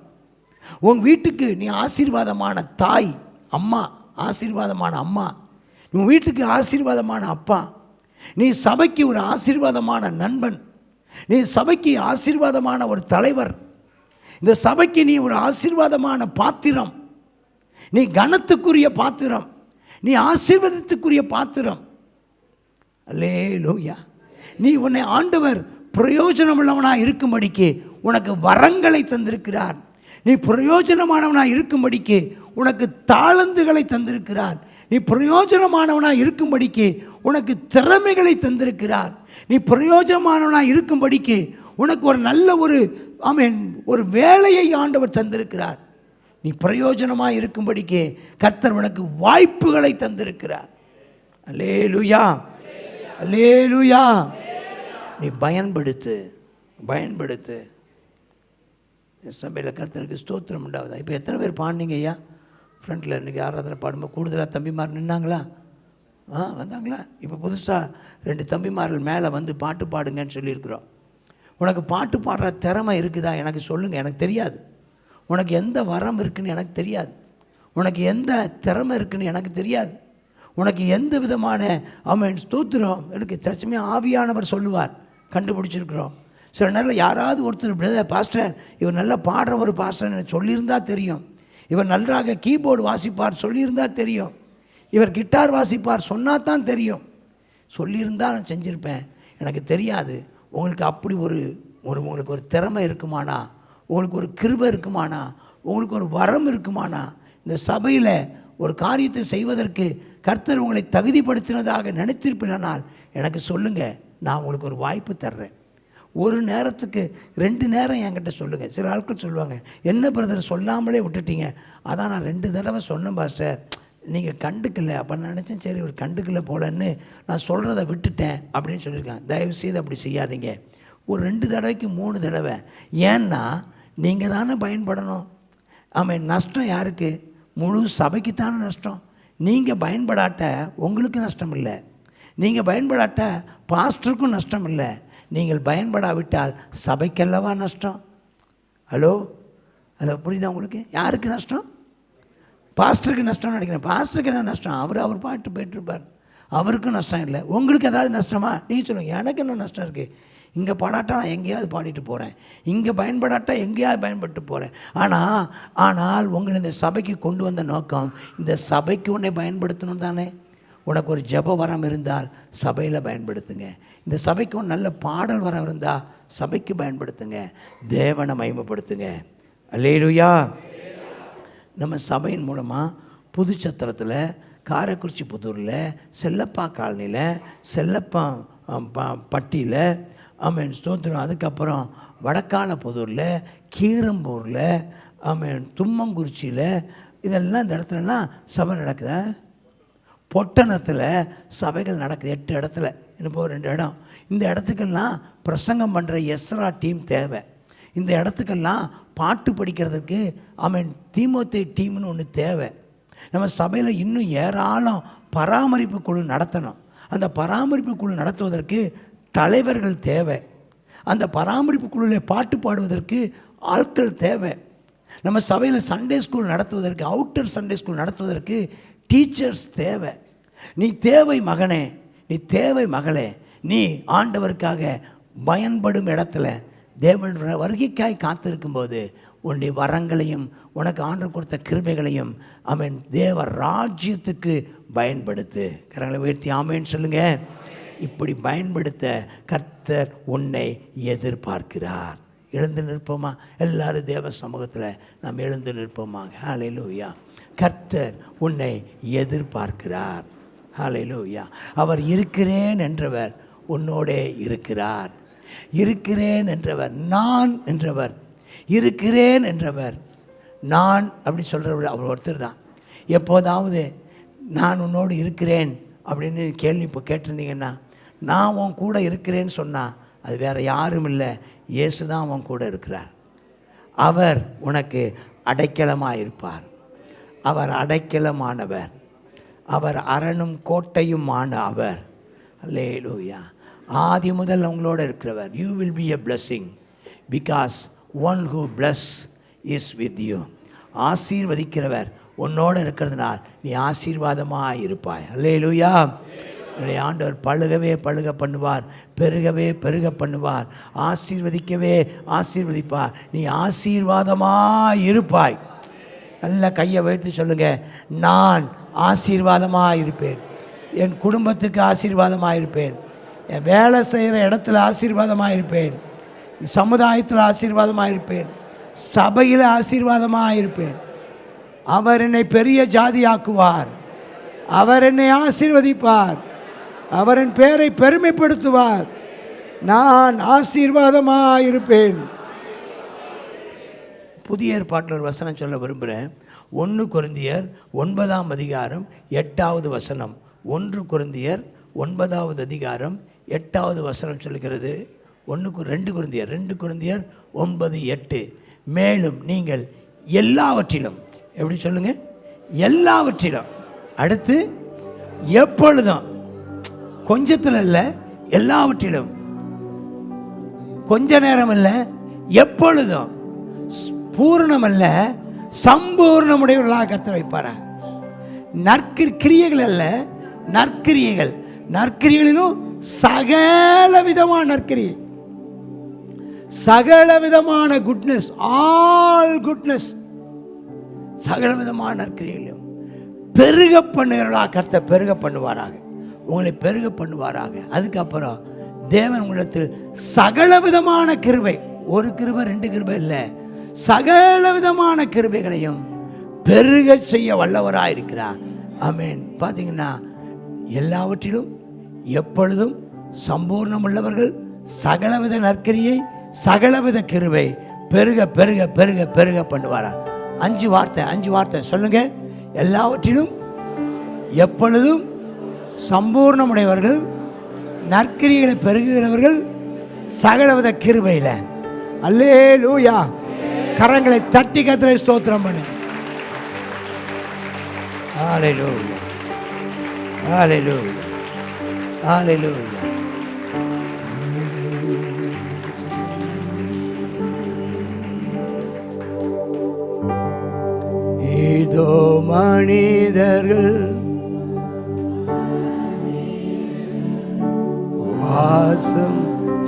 உன் வீட்டுக்கு நீ ஆசீர்வாதமான தாய், அம்மா, ஆசீர்வாதமான அம்மா. உன் வீட்டுக்கு ஆசீர்வாதமான அப்பா. நீ சபைக்கு ஒரு ஆசீர்வாதமான நண்பன். நீ சபைக்கு ஆசீர்வாதமான ஒரு தலைவர். இந்த சபைக்கு நீ ஒரு ஆசீர்வாதமான பாத்திரம். நீ கனத்துக்குரிய பாத்திரம். நீ ஆசீர்வாதத்துக்குரிய பாத்திரம். அல்லேலூயா. நீ உன்னை ஆண்டவர் பிரயோஜனம் உள்ளவனாக இருக்கும்படிக்கு உனக்கு வரங்களை தந்திருக்கிறார். நீ பிரயோஜனமானவனாக இருக்கும்படிக்கு உனக்கு தாளந்துகளை தந்திருக்கிறார். நீ பிரயோஜனமானவனாக இருக்கும்படிக்கு உனக்கு திறமைகளை தந்திருக்கிறார். நீ பிரயோஜனமானவனாக இருக்கும்படிக்கு உனக்கு ஒரு நல்ல ஒரு வேலையை ஆண்டவர் தந்திருக்கிறார். நீ பிரயோஜனமாக இருக்கும்படிக்கு கர்த்தர் உனக்கு வாய்ப்புகளை தந்திருக்கிறார். அல்லேலூயா. அல்லேலூயா. நீ பயன்படுத்து. சபையில் கர்த்தருக்கு ஸ்தோத்திரம் உண்டாகுதா? இப்போ எத்தனை பேர் பாடினீங்க ஐயா? ஃப்ரண்ட்டில் இன்றைக்கி ஆராதனை பாடும்போது கூடுதலாக தம்பிமார் நின்னாங்களா? வந்தாங்களா? இப்போ புதுசாக 2 தம்பிமார்கள் மேலே வந்து பாட்டு பாடுங்கன்னு சொல்லியிருக்கிறோம். உனக்கு பாட்டு பாடுற திறமை இருக்குதா? எனக்கு சொல்லுங்கள். எனக்கு தெரியாது. உனக்கு எந்த வரம் இருக்குதுன்னு எனக்கு தெரியாது. உனக்கு எந்த திறமை இருக்குதுன்னு எனக்கு தெரியாது. உனக்கு எந்த விதமான ஸ்தோத்திரம் எனக்கு தற்சமயம் ஆவியானவர் சொல்லுவார். கண்டுபிடிச்சிருக்கிறோம். சில நேரம் யாராவது ஒருத்தர் பிரதர் பாஸ்டர் இவர் நல்லா பாடுற ஒரு பாஸ்டர் எனக்கு சொல்லியிருந்தால் தெரியும். இவர் நன்றாக கீபோர்டு வாசிப்பார் சொல்லியிருந்தால் தெரியும். இவர் கிட்டார் வாசிப்பார் சொன்னால் தான் தெரியும். சொல்லியிருந்தால் நான் செஞ்சுருப்பேன். எனக்கு தெரியாது. உங்களுக்கு அப்படி உங்களுக்கு ஒரு திறமை இருக்குமானா, உங்களுக்கு ஒரு கிருபை இருக்குமானா, உங்களுக்கு ஒரு வரம் இருக்குமானா, இந்த சபையில் ஒரு காரியத்தை செய்வதற்கு கர்த்தர் உங்களை தகுதிப்படுத்தினதாக நினைத்திருப்பினால் எனக்கு சொல்லுங்கள். நான் உங்களுக்கு ஒரு வாய்ப்பு தர்றேன். ஒரு நேரத்துக்கு 2 நேரம் என்கிட்ட சொல்லுங்கள். சில ஆட்கள் சொல்லுவாங்க, என்ன பிரதர் சொல்லாமலே விட்டுட்டீங்க? அதான் நான் 2 தடவை சொன்னேன் பாஸ்டர், நீங்கள் கண்டுக்கல. அப்போ நான் நினச்சேன் சரி ஒரு கண்டுக்கல போலன்னு நான் சொல்கிறத விட்டுட்டேன் அப்படின்னு சொல்லியிருக்காங்க. தயவுசெய்து அப்படி செய்யாதீங்க. ஒரு 2 தடவைக்கு 3 தடவை. ஏன்னா நீங்கள் தானே பயன்படணும். நஷ்டம் யாருக்கு? முழு சபைக்குத்தானே நஷ்டம். நீங்கள் பயன்படாட்ட உங்களுக்கு நஷ்டம் இல்லை. நீங்கள் பயன்படாட்ட பாஸ்டருக்கும் நஷ்டம் இல்லை. நீங்கள் பயன்படாவிட்டால் சபைக்கல்லவா நஷ்டம். ஹலோ, அதை புரியுதா உங்களுக்கு? யாருக்கு நஷ்டம்? பாஸ்டருக்கு நஷ்டம்னு நினைக்கிறேன். பாஸ்டருக்கு என்ன நஷ்டம்? அவர் பாட்டு போயிட்டுருப்பார். அவருக்கும் நஷ்டம் இல்லை. உங்களுக்கு ஏதாவது நஷ்டமா? நீங்கள் சொல்லுங்கள். எனக்கு என்ன நஷ்டம் இருக்குது? இங்கே பாடாட்டா நான் எங்கேயாவது பாடிட்டு போகிறேன், இங்கே பயன்படாட்டா எங்கேயாவது பயன்பட்டு போகிறேன். ஆனால் உங்களை இந்த சபைக்கு கொண்டு வந்த நோக்கம் இந்த சபைக்கு உன்னை பயன்படுத்தணும் தானே. உனக்கு ஒரு ஜெப வரம் இருந்தால் சபையில் பயன்படுத்துங்க. இந்த சபைக்கு ஒரு நல்ல பாடல் வரம் இருந்தால் சபைக்கு பயன்படுத்துங்க. தேவனை மகிமைப்படுத்துங்க. அல்லேலூயா. நம்ம சபையின் மூலமாக புதுச்சத்திரத்தில், காரைக்குறிச்சி புதூரில், செல்லப்பா காலனியில், செல்லப்பா பட்டியில், ஸ்தோத்திரம். அதுக்கப்புறம் வடக்கால புதூரில், கீரம்பூரில், தும்மங்குறிச்சியில், இதெல்லாம் இந்த இடத்துலலாம் சபை நடக்குதா? பொட்டணத்தில் சபைகள் நடக்குது. 8 இடத்துல. இன்னும் 2 இடம். இந்த இடத்துக்கெல்லாம் பிரசங்கம் பண்ணுற எஸ்ரா டீம் தேவை. இந்த இடத்துக்கெல்லாம் பாட்டு படிக்கிறதுக்கு தீமோத்தே டீம்னு ஒன்று தேவை. நம்ம சபையில் இன்னும் ஏராளம் பராமரிப்பு குழு நடத்தணும். அந்த பராமரிப்பு குழு நடத்துவதற்கு தலைவர்கள் தேவை. அந்த பராமரிப்பு குழுவில் பாட்டு பாடுவதற்கு ஆட்கள் தேவை. நம்ம சபையில் சண்டே ஸ்கூல் நடத்துவதற்கு, அவுட்டர் சண்டே ஸ்கூல் நடத்துவதற்கு டீச்சர்ஸ் தேவை. நீ தேவை மகனே, நீ தேவை மகளே. நீ ஆண்டவருக்காக பயன்படும் இடத்துல தேவன் வருகைக்காய் காத்திருக்கும்போது உன்னுடைய வரங்களையும் உனக்கு ஆண்டவர் கொடுத்த கிருபைகளையும் தேவ ராஜ்யத்துக்கு பயன்படுத்து. கரங்களை உயர்த்தி ஆமேன்னு சொல்லுங்க. இப்படி பயன்படுத்த கர்த்தர் உன்னை எதிர்பார்க்கிறார். எழுந்து நிற்போமா? எல்லாரும் தேவ சமூகத்தில் நாம் எழுந்து நிற்போமா? ஹல்லேலூயா. கர்த்தர் உன்னை எதிர்பார்க்கிறார். ஹல்லேலூயா. அவர் இருக்கிறேன் என்றவர் உன்னோடே இருக்கிறார். இருக்கிறேன் என்றவர், நான் என்றவர், இருக்கிறேன் என்றவர், நான் அப்படி சொல்கிறவர் அவர் ஒருத்தர் தான். எப்போதாவது நான் உன்னோடு இருக்கிறேன் அப்படின்னு கேள்வி இப்போ கேட்டிருந்தீங்கன்னா, நான் உன் கூட இருக்கிறேன்னு சொன்னால் அது வேறு யாரும் இல்லை, இயேசு தான் உன் கூட இருக்கிறார். அவர் உனக்கு அடைக்கலமாக இருப்பார். அவர் அடைக்கலமானவர். அவர் அரணும் கோட்டையுமான அவர். அல்லேலூயா. ஆதி முதல் உங்களோடு இருக்கிறவர். You will be a blessing because one who bless is with you. ஆசீர்வதிக்கிறவர் உன்னோடு இருக்கிறதுனால் நீ ஆசீர்வாதமாக இருப்பாய். அல்லேலூயா. என்னுடைய ஆண்டவர் பழுக பண்ணுவார், பெருகவே பெருக பண்ணுவார், ஆசீர்வதிக்கவே ஆசீர்வதிப்பார். நீ ஆசீர்வாதமாக இருப்பாய். நல்ல கையை வைத்து சொல்லுங்கள், நான் ஆசீர்வாதமாக இருப்பேன். என் குடும்பத்துக்கு ஆசீர்வாதமாக இருப்பேன். என் வேலை செய்கிற இடத்துல ஆசீர்வாதமாக இருப்பேன். சமுதாயத்தில் ஆசீர்வாதமாக இருப்பேன். சபையில் ஆசீர்வாதமாக இருப்பேன். அவர் என்னை பெரிய ஜாதியாக்குவார். அவர் என்னை ஆசீர்வதிப்பார். அவர் என் பேரை பெருமைப்படுத்துவார். நான் ஆசீர்வாதமாக இருப்பேன். புதிய ஏற்பாட்டில் ஒரு வசனம் சொல்ல விரும்புகிறேன். 1 கொரிந்தியர் 9 அதிகாரம் 8வது வசனம். 1 கொரிந்தியர் 9வது அதிகாரம் 8வது வசனம் சொல்கிறது. 2 குருந்தியர் 9:8. மேலும் நீங்கள் எல்லாவற்றிலும், எப்படி சொல்லுங்க, எல்லாவற்றிலும், அடுத்து எப்பொழுதும், கொஞ்சத்தில் இல்லை, எல்லாவற்றிலும், கொஞ்ச நேரம் இல்லை, எப்பொழுதும், பூரணம் அல்ல சம்பூர்ணமுடையவர்களாக கர்த்தர் வைப்பாரா. கிரியைகள் அல்ல, நற்கிரியைகள். நற்கிரிகளிலும் சகல விதமான நற்கிரியை, சகல விதமான குட்னஸ், ஆல் குட்னஸ், சகல விதமான நற்கிரிகளிலும் பெருக பண்ணுகிறவர்களாக கர்த்தர் பெருக பண்ணுவாராக, உங்களை பெருக பண்ணுவாராக. அதுக்கப்புறம் தேவன் உங்களிடத்தில் சகல விதமான கிருபை, ஒரு கிருபை 2 கிருபை இல்லை, சகல விதமான கிருபைகளையும் பெருக செய்ய வல்லவராக இருக்கிறார். ஆமென். பார்த்தீங்கன்னா, எல்லாவற்றிலும் எப்பொழுதும் சம்பூர்ணம் உள்ளவர்கள், சகலவித நற்கிரியை, சகலவித கிருபை பெருக பெருக பெருக பெருக பண்ணுவாரா. 5 வார்த்தை சொல்லுங்க. எல்லாவற்றிலும் எப்பொழுதும் சம்பூர்ணமுடையவர்கள், நற்கிரிகளை பெருகுகிறவர்கள், சகலவித கிருபையில். அல்லேலூயா. கரங்களை தட்டி கர்த்தரை ஸ்தோத்திரம் பண்ணு. ஹல்லேலூயா, ஹல்லேலூயா, ஹல்லேலூயா. இதோ மனிதர்கள் வாசம்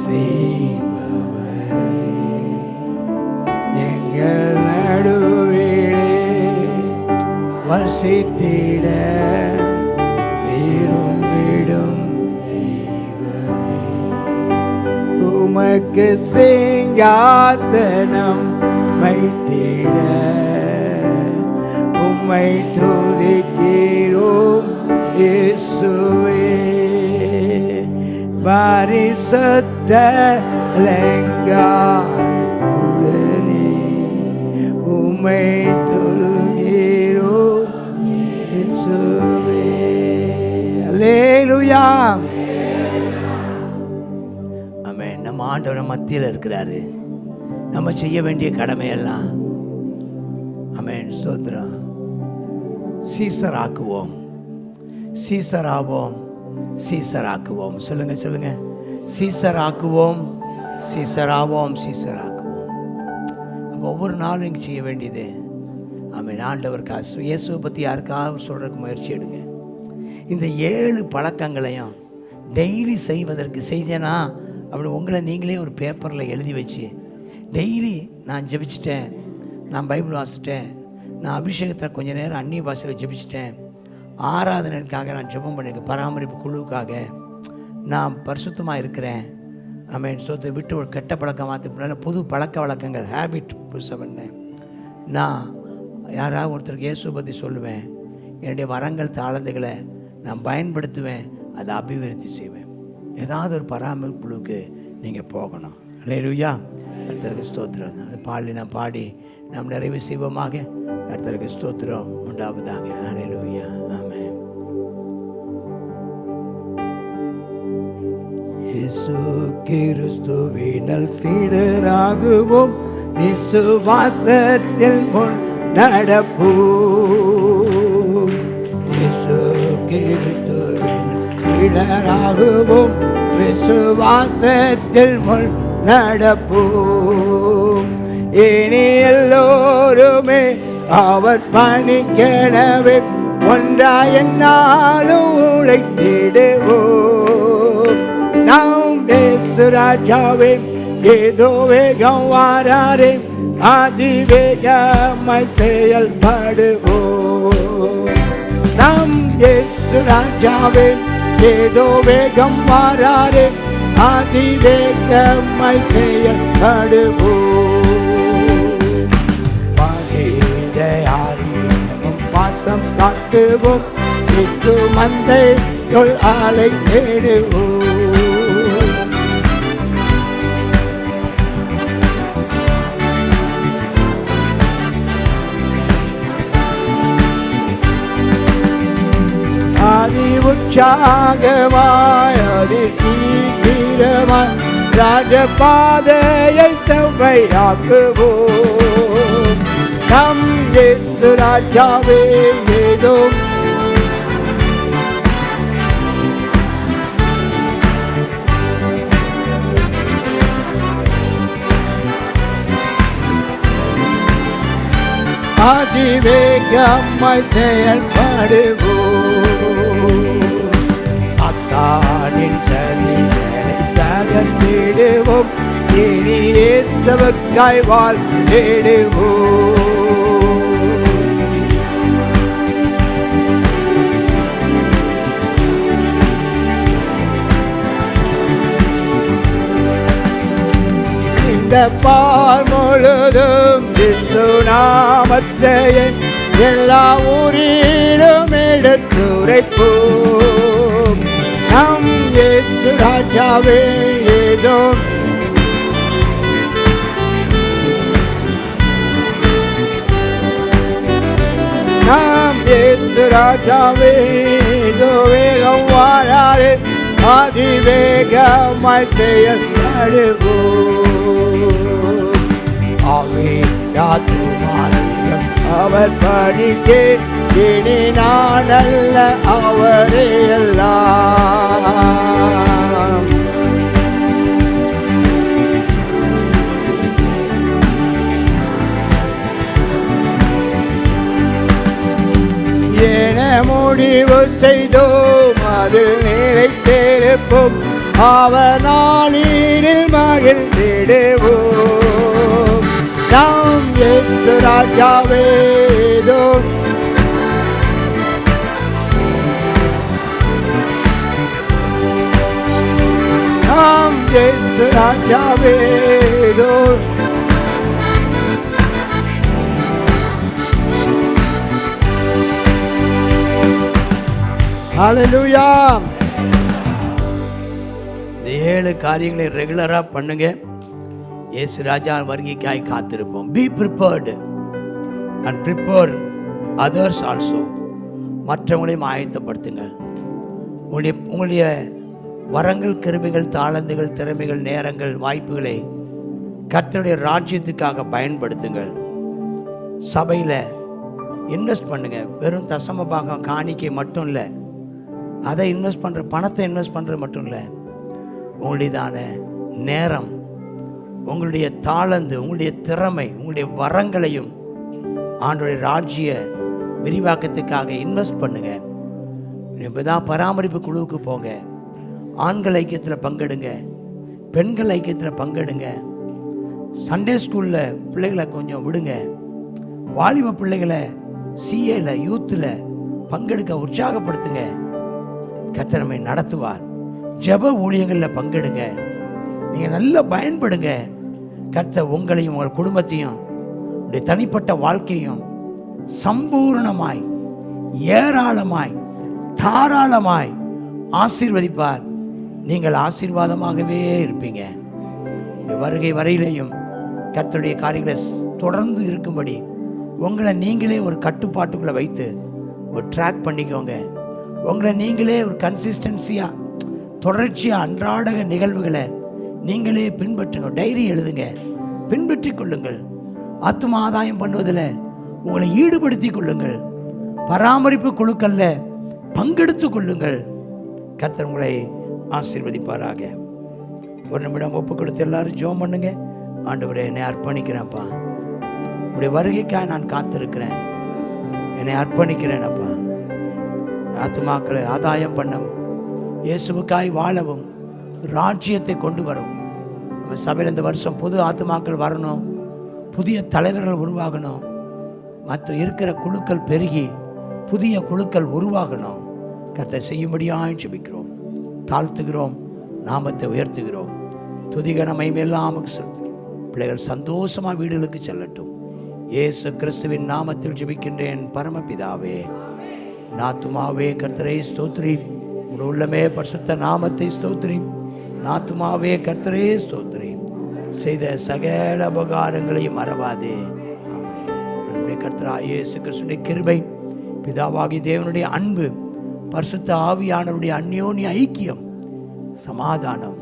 செய்பவர் எங்கள் நடுவிலே வசித்திட விரும்பிடும் தெய்வமே, உமக்கு சிங்காசனம் வைத்திட உம்மை துதிக்கிறோம் இயேசுவே. பரிசுத்த அலங்காரத்துடனே உம்மை தொழுகிறோம் இயேசுவே. அல்லேலூயா. ஆமென். நம்ம ஆண்டவர் மத்தியில் இருக்கிறாரு. நம்ம செய்ய வேண்டிய கடமையெல்லாம், ஆமென், ஸ்தோத்திரம், சீசராக்குவோம், சீசராவோம், சீசராக்குவோம். சொல்லுங்க சீசராக்குவோம், சீசராவோம், சீசராக்குவோம். அப்போ ஒவ்வொரு நாளும் இங்கே செய்ய வேண்டியது, ஆமென், ஆண்டவருக்காக இயேசுவை பற்றி யாருக்காக சொல்கிறதுக்கு முயற்சி எடுங்க. இந்த 7 பழக்கங்களையும் டெய்லி செய்வதற்கு செய்தேனா அப்படி உங்களை நீங்களே ஒரு பேப்பரில் எழுதி வச்சு, டெய்லி நான் ஜெபிச்சிட்டேன், நான் பைபிள் வாசிட்டேன், நான் அபிஷேகத்தில் கொஞ்சம் நேரம் அந்நிய பாஷையில் ஜெபிச்சிட்டேன், ஆராதனைக்காக நான் ஜெபம் பண்ணியிருக்கேன், பராமரிப்பு குழுவுக்காக நான் பரிசுத்தமாக இருக்கிறேன், ஆமென், சொத்தை விட்டு ஒரு கெட்ட பழக்கம் மாற்ற புது பழக்க வழக்கங்கள், ஹேபிட் புதுசாக பண்ணேன், நான் யாராவது ஒருத்தருக்கு இயேசுவை பற்றி சொல்லுவேன், என்னுடைய வரங்கள் தாளந்துகளை நான் பயன்படுத்துவேன், அதை அபிவிருத்தி செய்வேன். ஏதாவது ஒரு பராமரிப்பு குழுவுக்கு நீங்கள் போகணும். அல்லேலூயா. கர்த்தருக்கு ஸ்தோத்திரம். அது நான் பாடி நாம் நிறைவு செய்வோமாக. கர்த்தருக்கு ஸ்தோத்திரம் உண்டாவதாக. அல்லேலூயா. ஆமென். இயேசு கிறிஸ்துவினால் சீடராகுவோம், விசுவாசத்தில் முன் நடப்போம். இயேசு கிறிஸ்துவினால் சீடராகுவோம், விசுவாசத்தில் முன் நடப்போம். இனி எல்லோருமே அவர் பணிக்கெனவே ஒன்றாய் என்னாலும் உழைத்திடுவோம். நாம் இயேசு ராஜாவே ஏதோ வேகம் வாராரே, அதிவேகமாய் செயல்படுவோம். நாம் இயேசு ராஜாவே ஏதோ வேகம் வாராரே, அதிவேகமாய் செயல்படுவோம். மகிழ்ச்சியாரியும் வாசம் காட்டுவோம், இயேசு மந்தைக்குள் ஆளை தேடுவோம். ஆதி உச்ச உற்சாகமாய் அதிசீக்கிரமாய் ராஜபாதையை செவ்வையாக்குவோம். நம் இயேசு ராஜாவே ஏதோ அதிவேகமாய் செயல்படுவோம். சாத்தானின் சதிகளை தகர்த்திடுவோம். இனி இயேசுவுக்காய் வாழ்ந்திடுவோம். இந்த பால் முழுதும் இயேசு நாமத்தை எல்லா ஊரிலும் எடுத்துரைப்போம். நம் இயேசு ராஜாவே ஏதோ நாம் இயேசு ராஜாவே ஏதோ வேகம் வாழாது அதிவேகமாய் செயல்படுவோம். அவர் படிக்கே இனி நான் அல்ல அவரே எல்லாம். என முடிவு செய்தோம் அது நிலைத்திருப்போம். அவர் நாளில் மகிழ்ந்திடுவோம். நாம் இயேசு ராஜாவே ஏதோ நாம் இயேசு ராஜாவே ஏதோ ஹல்லேலூயா. இந்த 7 காரியங்களை ரெகுலராக பண்ணுங்க. இயேசு ராஜா வருகைக்காய் காத்திருப்போம். Be prepared and prepare others also. மற்றவங்களையும் ஆயத்தப்படுத்துங்கள். உங்களுடைய வரங்கள், கிருபைகள், தாளந்துகள், திறமைகள், நேரங்கள், வாய்ப்புகளை கர்த்தருடைய ராஜ்யத்துக்காக பயன்படுத்துங்கள். சபையில் இன்வெஸ்ட் பண்ணுங்க. வெறும் தசம பாகம் காணிக்கை மட்டும் இல்லை, அதை இன்வெஸ்ட் பண்ணுற பணத்தை இன்வெஸ்ட் பண்ணுறது மட்டும் இல்லை, உங்களுடையதான நேரம், உங்களுடைய தாளந்து, உங்களுடைய திறமை, உங்களுடைய வரங்களையும் ஆண்டவருடைய ராஜ்ய விரிவாக்கத்துக்காக இன்வெஸ்ட் பண்ணுங்க. இப்போ தான் பராமரிப்பு குழுவுக்கு போங்க. ஆண்கள் ஐக்கியத்தில் பங்கெடுங்க, பெண்கள் ஐக்கியத்தில் பங்கெடுங்க. சண்டே ஸ்கூலில் பிள்ளைகளை கொஞ்சம் விடுங்க. வாலிப பிள்ளைகளை சிஏல யூத்தில் பங்கெடுக்க உற்சாகப்படுத்துங்க. கர்த்தர் நடத்துவார். ஜெப ஊழியங்களில் பங்கெடுங்க. நீங்கள் நல்லா பயன்படுங்க. கர்த்தர் உங்களையும் உங்கள் குடும்பத்தையும் உடைய தனிப்பட்ட வாழ்க்கையும் சம்பூர்ணமாய், ஏராளமாய், தாராளமாய் ஆசீர்வதிப்பார். நீங்கள் ஆசீர்வாதமாகவே இருப்பீங்க. வருகை வரையிலையும் கர்த்தருடைய காரியங்களை தொடர்ந்து இருக்கும்படி உங்களை நீங்களே ஒரு கட்டுப்பாட்டுக்குள்ளே வைத்து ஒரு ட்ராக் பண்ணிக்கோங்க. உங்களை நீங்களே ஒரு கன்சிஸ்டன்சியாக, தொடர்ச்சியாக அன்றாட நிகழ்வுகளை நீங்களே பின்பற்றுங்க. டைரி எழுதுங்க, பின்பற்றி கொள்ளுங்கள். ஆத்தும ஆதாயம் பண்ணுவதில் உங்களை ஈடுபடுத்தி கொள்ளுங்கள். பராமரிப்பு குழுக்களில் பங்கெடுத்து கொள்ளுங்கள். கர்த்தர் உங்களை ஆசீர்வதிப்பாராக. ஒரு நிமிடம் ஒப்பு கொடுத்து எல்லாரும் ஜெபம் பண்ணுங்க. ஆண்டவரே, என்னை அர்ப்பணிக்கிறேன்ப்பா. உடைய வருகைக்காக நான் காத்திருக்கிறேன். என்னை அர்ப்பணிக்கிறேன் அப்பா. ஆத்துமாக்களை ஆதாயம் பண்ணவும், இயேசுவுக்காய் வாழவும், ராஜ்யத்தை கொண்டு வரவும். நம்ம சபையில் இந்த வருஷம் புது ஆத்துமாக்கள் வரணும், புதிய தலைவர்கள் உருவாகணும், மற்ற இருக்கிற குழுக்கள் பெருகி புதிய குழுக்கள் உருவாகணும். கர்த்தர் செய்யும்படியாக ஜெபிக்கிறோம், தாழ்த்துகிறோம், நாமத்தை உயர்த்துகிறோம். துதிகன மகிமையெல்லாம் நமக்கு செலுத்துகிறோம். பிள்ளைகள் சந்தோஷமாக வீடுகளுக்கு செல்லட்டும். இயேசு கிறிஸ்துவின் நாமத்தில் ஜெபிக்கின்றேன் பரமபிதாவே. நாத்துமாவே கர்த்தரை ஸ்தோத்திரி, உன் உள்ளமே பரிசுத்த நாமத்தை ஸ்தோத்திரி. நாத்துமாவே கர்த்தரே ஸ்தோத்திரி, செய்த சகல உபகாரங்களையும் மறவாதே. நம்முடைய கர்த்தராகிய இயேசு கிறிஸ்துவின் கிருபை, பிதாவாகிய தேவனுடைய அன்பு, பரிசுத்த ஆவியானவருடைய அந்யோன்ய ஐக்கியம், சமாதானம்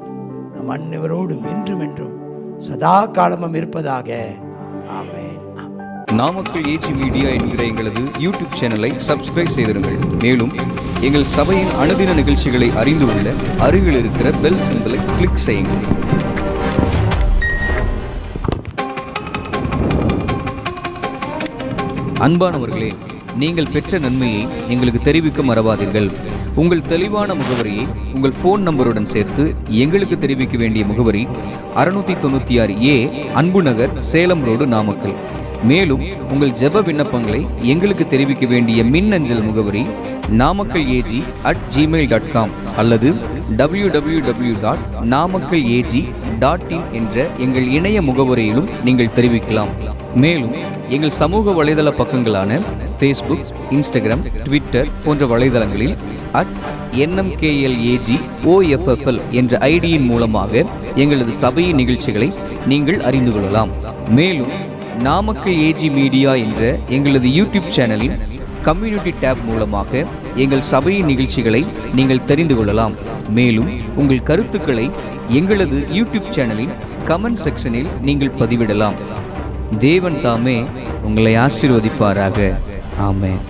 நம் அனைவரோடும் இன்றும் என்றும் சதா காலமும் இருப்பதாக. ஆமென். நாமக்கல் ஏஜி மீடியா என்கிற எங்களது யூடியூப் சேனலை சப்ஸ்கிரைப் செய்திருங்கள். மேலும் எங்கள் சபையின் அனுதின நிகழ்ச்சிகளை அறிந்து கொள்ள அருகில் இருக்கிற பெல் சிம்பலை கிளிக் செய்யுங்கள். அன்பானவர்களே, நீங்கள் பெற்ற நன்மையை எங்களுக்கு தெரிவிக்க மறவாதீர்கள். உங்கள் தெளிவான முகவரியை உங்கள் ஃபோன் நம்பருடன் சேர்த்து எங்களுக்கு தெரிவிக்க வேண்டிய முகவரி 696A அன்பு நகர், சேலம் ரோடு, நாமக்கல். மேலும் உங்கள் ஜெப விண்ணப்பங்களை எங்களுக்கு தெரிவிக்க வேண்டிய மின்னஞ்சல் முகவரி namakkalaG@gmail.com அல்லது www.namakkalaG.in என்ற எங்கள் இணைய முகவரியிலும் நீங்கள் தெரிவிக்கலாம். மேலும் எங்கள் சமூக வலைதள பக்கங்களான ஃபேஸ்புக், இன்ஸ்டாகிராம், ட்விட்டர் போன்ற வலைதளங்களில் @NMKLAGOFFL என்ற ஐடியின் மூலமாக எங்களது சபையின் நிகழ்ச்சிகளை நீங்கள் அறிந்து கொள்ளலாம். மேலும் நாமக்கல் ஏஜி மீடியா என்ற எங்களது யூடியூப் சேனலின் கம்யூனிட்டி டேப் மூலமாக எங்கள் சபையின் நிகழ்ச்சிகளை நீங்கள் தெரிந்து கொள்ளலாம். மேலும் உங்கள் கருத்துக்களை எங்களது யூடியூப் சேனலின் கமெண்ட் செக்ஷனில் நீங்கள் பதிவிடலாம். தேவன் தாமே உங்களை ஆசீர்வதிப்பாராக. ஆமென்.